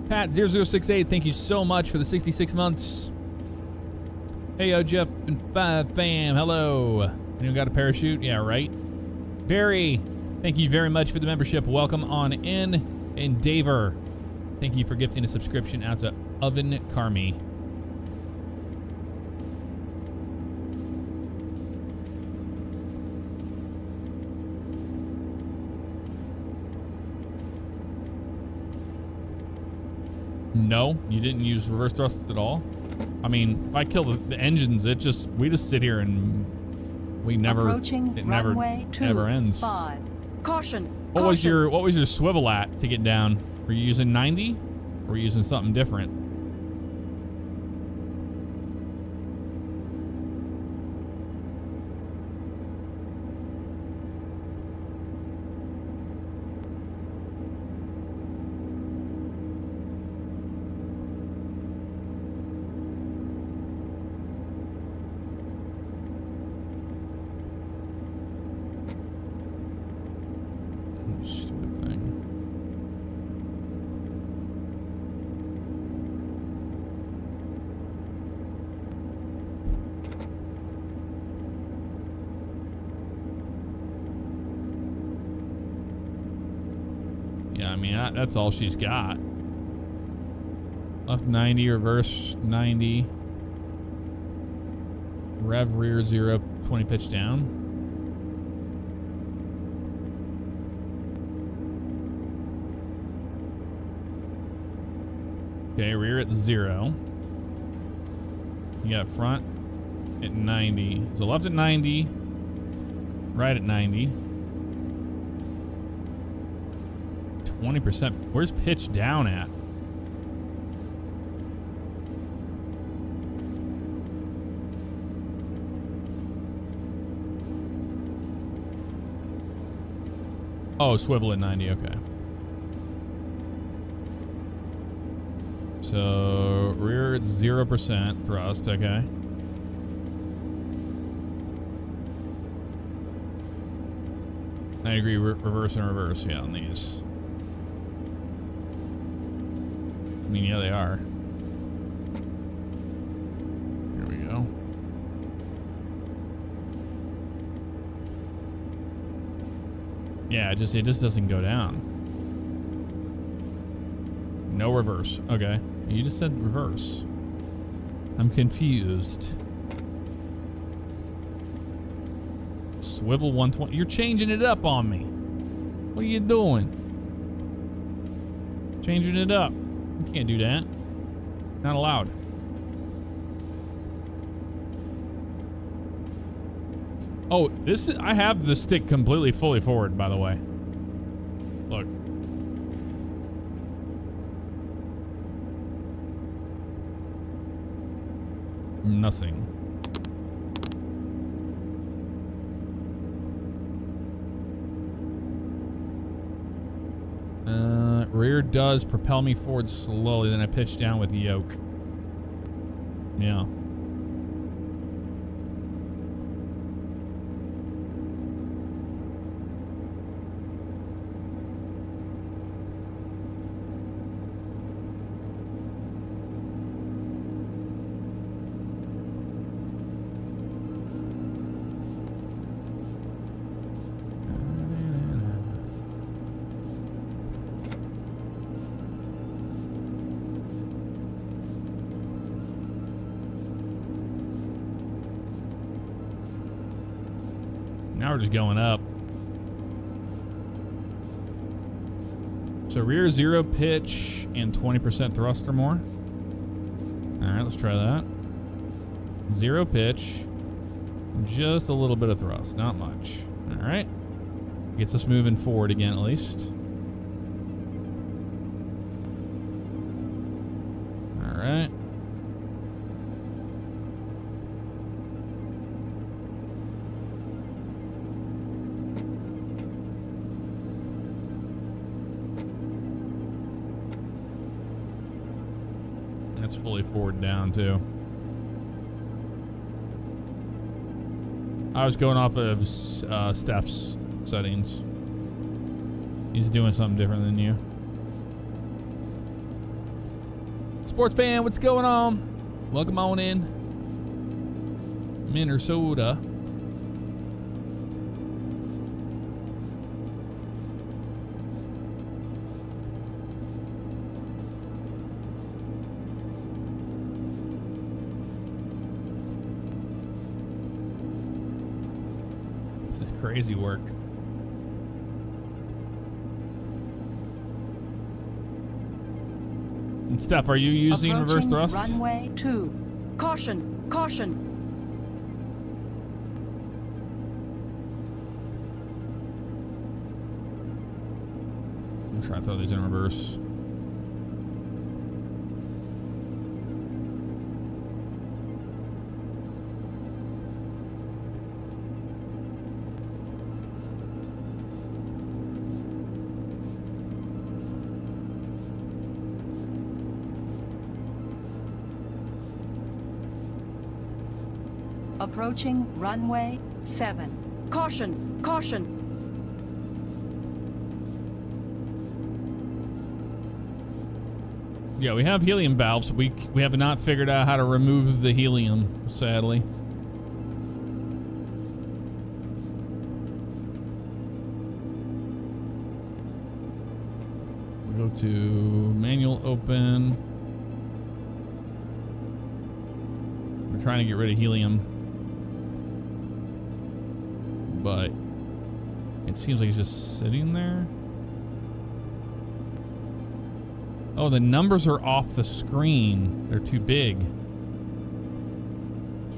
Speaker 1: Pat0068, thank you so much for the 66 months. Hey, yo, Jeff and fam, hello. Anyone got a parachute? Yeah, right. Barry, thank you very much for the membership. Welcome on in. And Daver, thank you for gifting a subscription out to Oven Carmi. No, you didn't use reverse thrust at all. I mean, if I kill the engines, we just sit here and we never.
Speaker 5: Approaching
Speaker 1: it never ends.
Speaker 5: 5. Caution.
Speaker 1: What was your swivel at to get down? Were you using 90? Or were you using something different? Stupid thing. Yeah, I mean, that's all she's got. Left 90, reverse 90. Rev rear 0, 20 pitch down. Okay, rear at 0. You got front at 90. So left at 90, right at 90. 20%. Where's pitch down at? Oh, swivel at 90, okay. So rear at 0% thrust, okay. I agree, reverse and reverse, yeah, on these. I mean, yeah, they are. Here we go. Yeah, it just doesn't go down. No reverse. Okay. You just said reverse. I'm confused. Swivel 120. You're changing it up on me. What are you doing? Changing it up. You can't do that. Not allowed. Oh, this is, I have the stick completely fully forward, by the way. Look. Nothing. Rear does propel me forward slowly, then I pitch down with yoke. Yeah. Now we're just going up. So rear 0 pitch and 20% thrust or more. All right, let's try that. 0 pitch, just a little bit of thrust, not much. All right, gets us moving forward again at least. All right. That's fully forward down too. I was going off of Steph's settings. He's doing something different than you. Sports fan, what's going on? Welcome on in. Minnesota. Crazy work. And Steph, are you using reverse thrust?
Speaker 5: Runway 2. Caution, caution.
Speaker 1: I'm trying to throw these in reverse.
Speaker 5: Approaching runway 7. Caution, caution.
Speaker 1: Yeah, we have helium valves. We have not figured out how to remove the helium, sadly. We'll go to manual open. We're trying to get rid of helium, but it seems like it's just sitting there. Oh, the numbers are off the screen. They're too big. So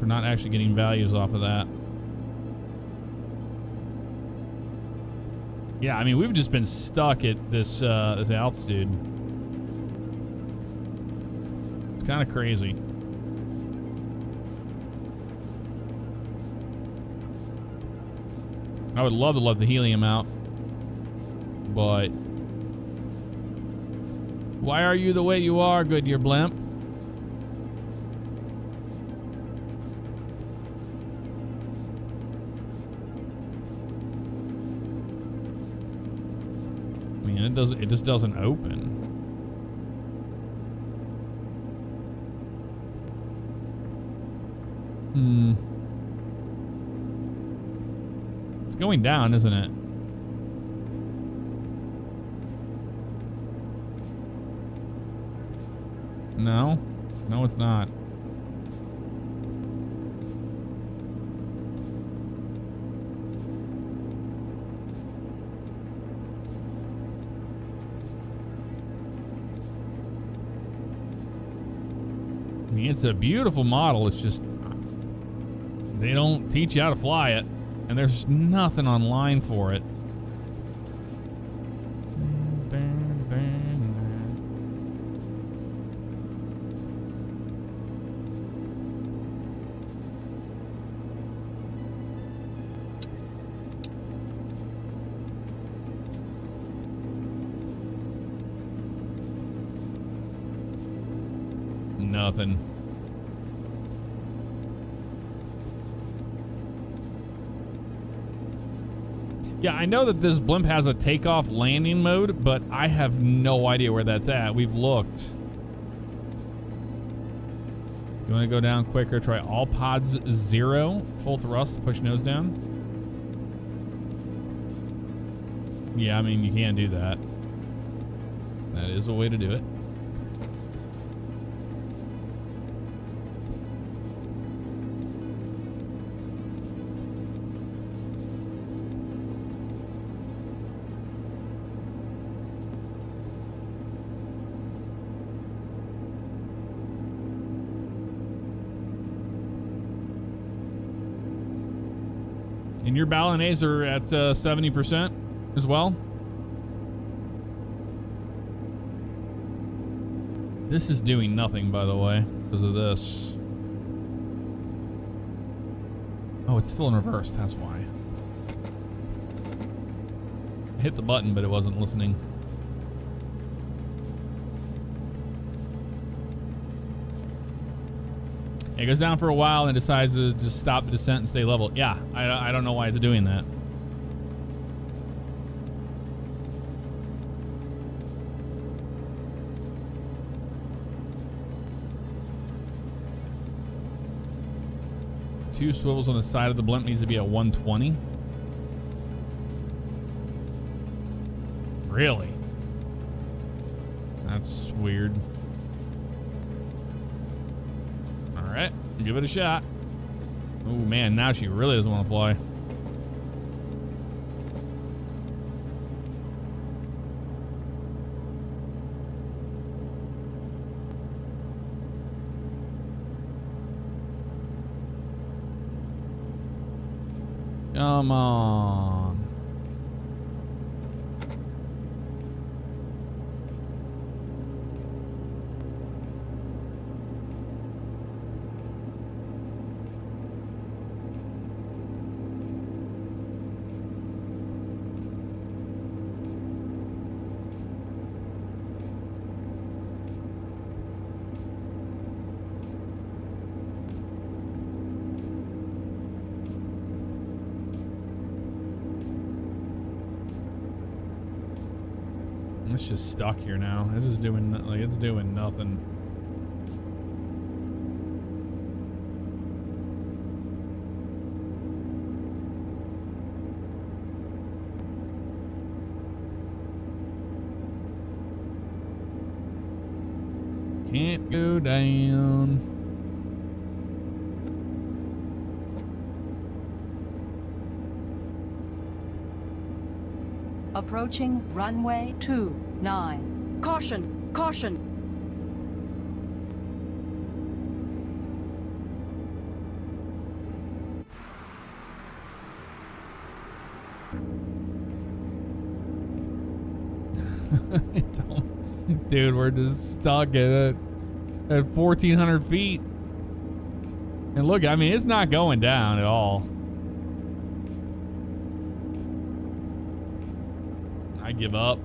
Speaker 1: we're not actually getting values off of that. Yeah, I mean, we've just been stuck at this this altitude. It's kind of crazy. I would love to let the helium out, but why are you the way you are, Goodyear Blimp? I mean, it just doesn't open. It's going down, isn't it? No, it's not. I mean, it's a beautiful model. It's just they don't teach you how to fly it, and there's nothing online for it. Nothing. Yeah, I know that this blimp has a takeoff landing mode, but I have no idea where that's at. We've looked. You want to go down quicker? Try all pods 0, full thrust, push nose down. Yeah, I mean, you can do that. That is a way to do it. And your ballonets are at 70% as well. This is doing nothing, by the way, because of this. Oh, it's still in reverse. That's why. I hit the button, but it wasn't listening. It goes down for a while and decides to just stop the descent and stay level. Yeah, I don't know why it's doing that. Two swivels on the side of the blimp needs to be at 120. Really? That's weird. All right, give it a shot. Oh man, now she really doesn't want to fly. Come on. It's just stuck here now. This is doing like it's doing nothing. Can't go down.
Speaker 5: Approaching runway 29. Caution! Caution!
Speaker 1: Dude, we're just stuck at 1,400 feet. And look, I mean, it's not going down at all. I give up.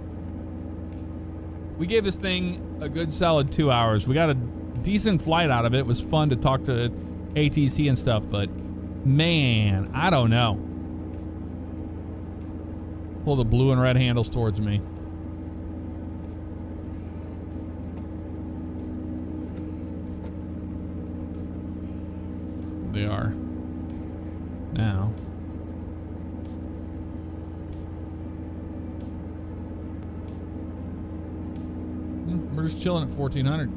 Speaker 1: We gave this thing a good solid 2 hours. We got a decent flight out of it. It was fun to talk to ATC and stuff, but man, I don't know. Pull the blue and red handles towards me. They are. Now. We're just chilling at 1,400.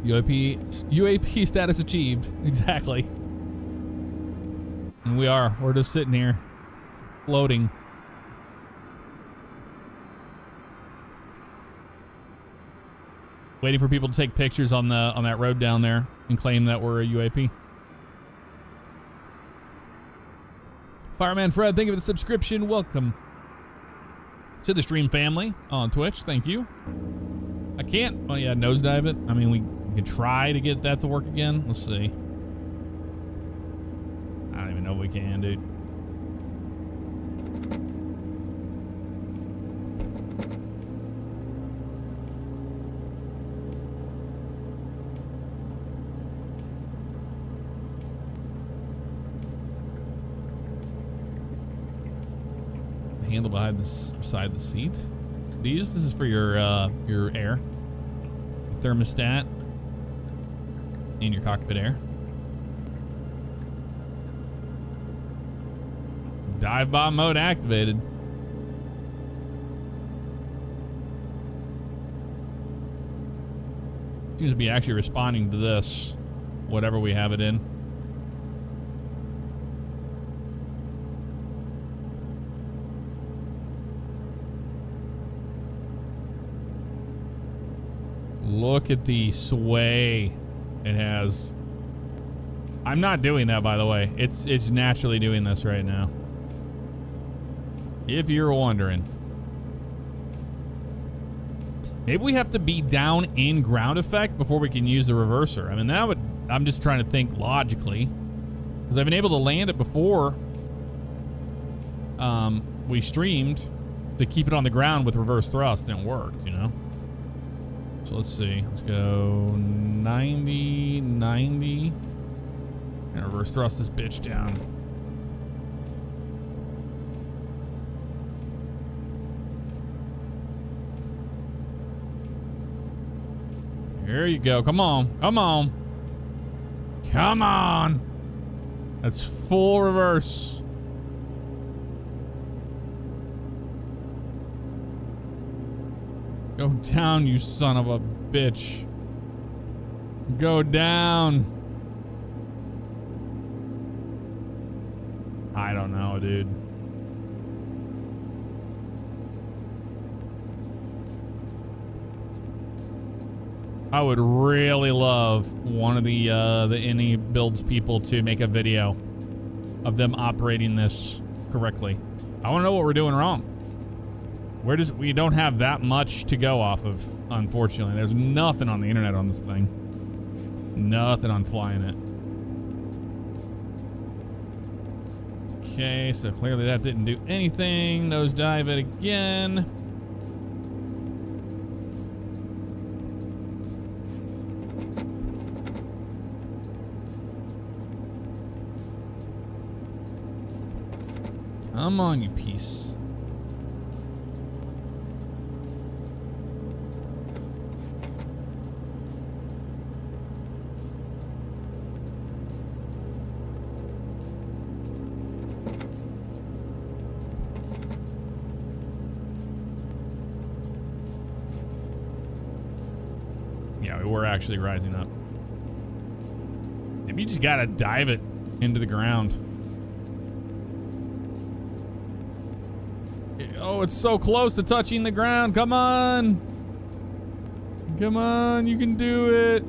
Speaker 1: UAP status achieved. Exactly. And we're just sitting here floating. Waiting for people to take pictures on that road down there and claim that we're a UAP. Fireman Fred, thank you for the subscription. Welcome to the stream family on Twitch. Thank you. I can't. Oh yeah, nosedive it. I mean, we can try to get that to work again. Let's see. I don't even know if we can, dude. Handle behind this side of the seat. This is for your air thermostat and your cockpit air. Dive bomb mode activated. Seems to be actually responding to this, whatever we have it in. Look at the sway it has. I'm not doing that, by the way. It's naturally doing this right now. If you're wondering. Maybe we have to be down in ground effect before we can use the reverser. I mean, that would... I'm just trying to think logically. Because I've been able to land it before we streamed to keep it on the ground with reverse thrust, and it worked, you know? So let's see. Let's go 90, 90. And reverse thrust this bitch down. Here you go. Come on. Come on. Come on. That's full reverse. Go down, you son of a bitch. Go down. I don't know, dude. I would really love one of the Any Builds people to make a video of them operating this correctly. I want to know what we're doing wrong. We don't have that much to go off of, unfortunately. There's nothing on the internet on this thing. Nothing on flying it. Okay, so clearly that didn't do anything. Nosedive it again. Come on, you piece. Yeah, we're actually rising up. Maybe you just gotta dive it into the ground. Oh, it's so close to touching the ground. Come on. Come on, you can do it.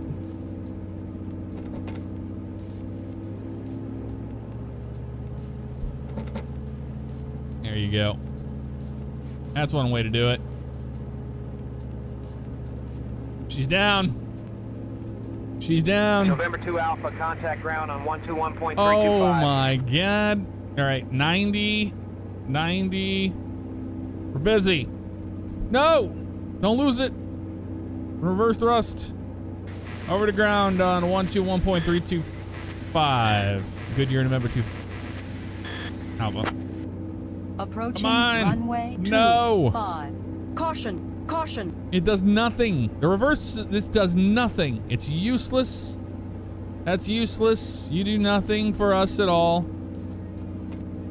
Speaker 1: There you go. That's one way to do it. She's down. She's down.
Speaker 4: November 2 Alpha, contact ground on 121.325.
Speaker 1: Oh my God. All right, 90, 90. We're busy. No, don't lose it. Reverse thrust. Over to ground on 121.325. Goodyear, November 2 Alpha.
Speaker 5: Approaching
Speaker 1: Come on.
Speaker 5: runway 25. Caution. Caution.
Speaker 1: It does nothing. The reverse, this does nothing. It's useless. That's useless. You do nothing for us at all.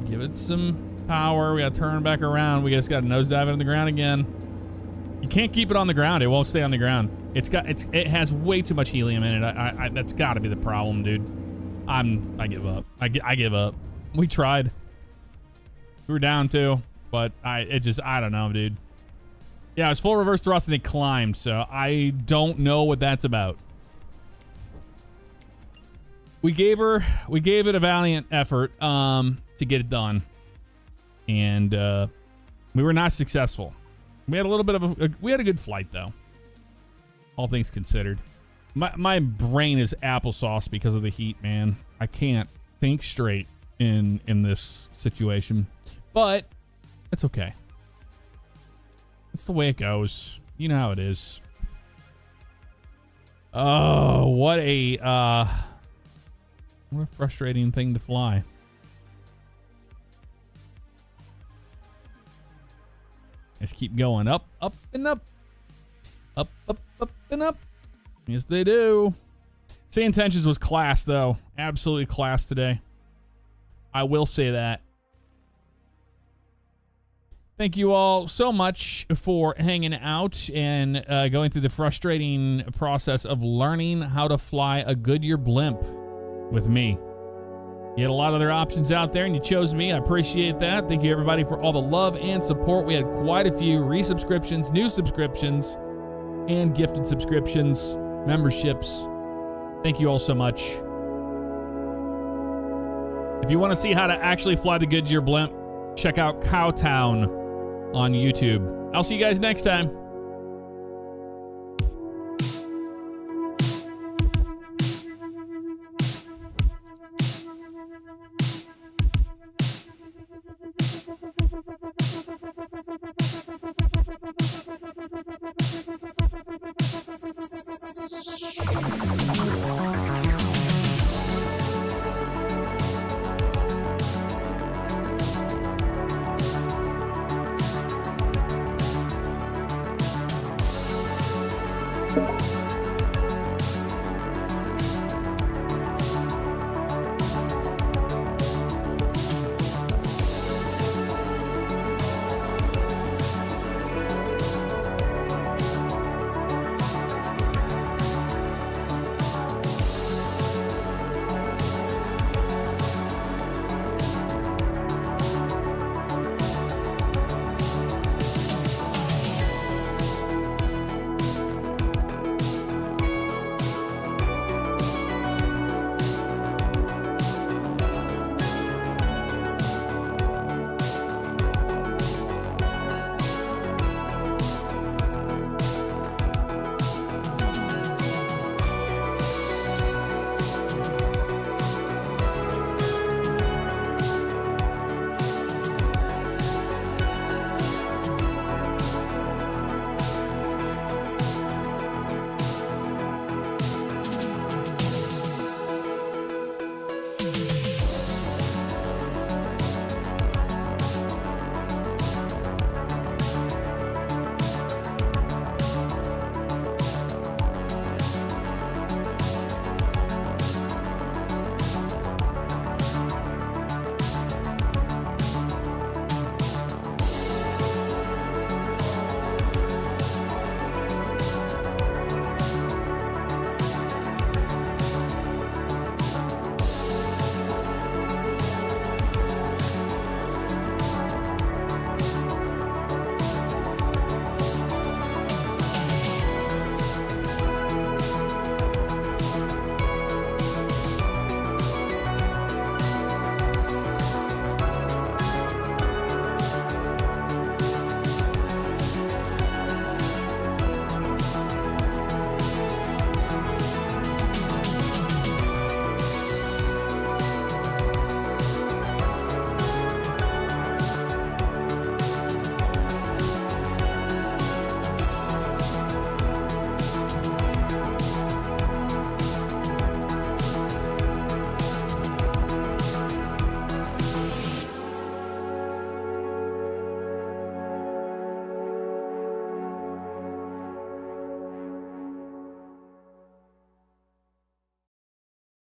Speaker 1: Give it some power. We gotta turn back around. We just gotta nosedive it on the ground again. You can't keep it on the ground. It won't stay on the ground. It has way too much helium in it. That's gotta be the problem, dude. I give up. I give up. We tried. We were down too, but I don't know, dude. Yeah, it was full reverse thrust and it climbed, so I don't know what that's about. We gave it a valiant effort to get it done, and we were not successful. We had a little bit of we had a good flight though, all things considered. My brain is applesauce because of the heat, man. I can't think straight in this situation, but it's okay. It's the way it goes. You know how it is. Oh, what a frustrating thing to fly. Let's keep going up, up, and up. Up, up, up, and up. Yes, they do. SayIntentions was class, though. Absolutely class today. I will say that. Thank you all so much for hanging out and going through the frustrating process of learning how to fly a Goodyear Blimp with me. You had a lot of other options out there and you chose me. I appreciate that. Thank you everybody for all the love and support. We had quite a few resubscriptions, new subscriptions, and gifted subscriptions, memberships. Thank you all so much. If you want to see how to actually fly the Goodyear Blimp, check out Cowtown on YouTube. I'll see you guys next time.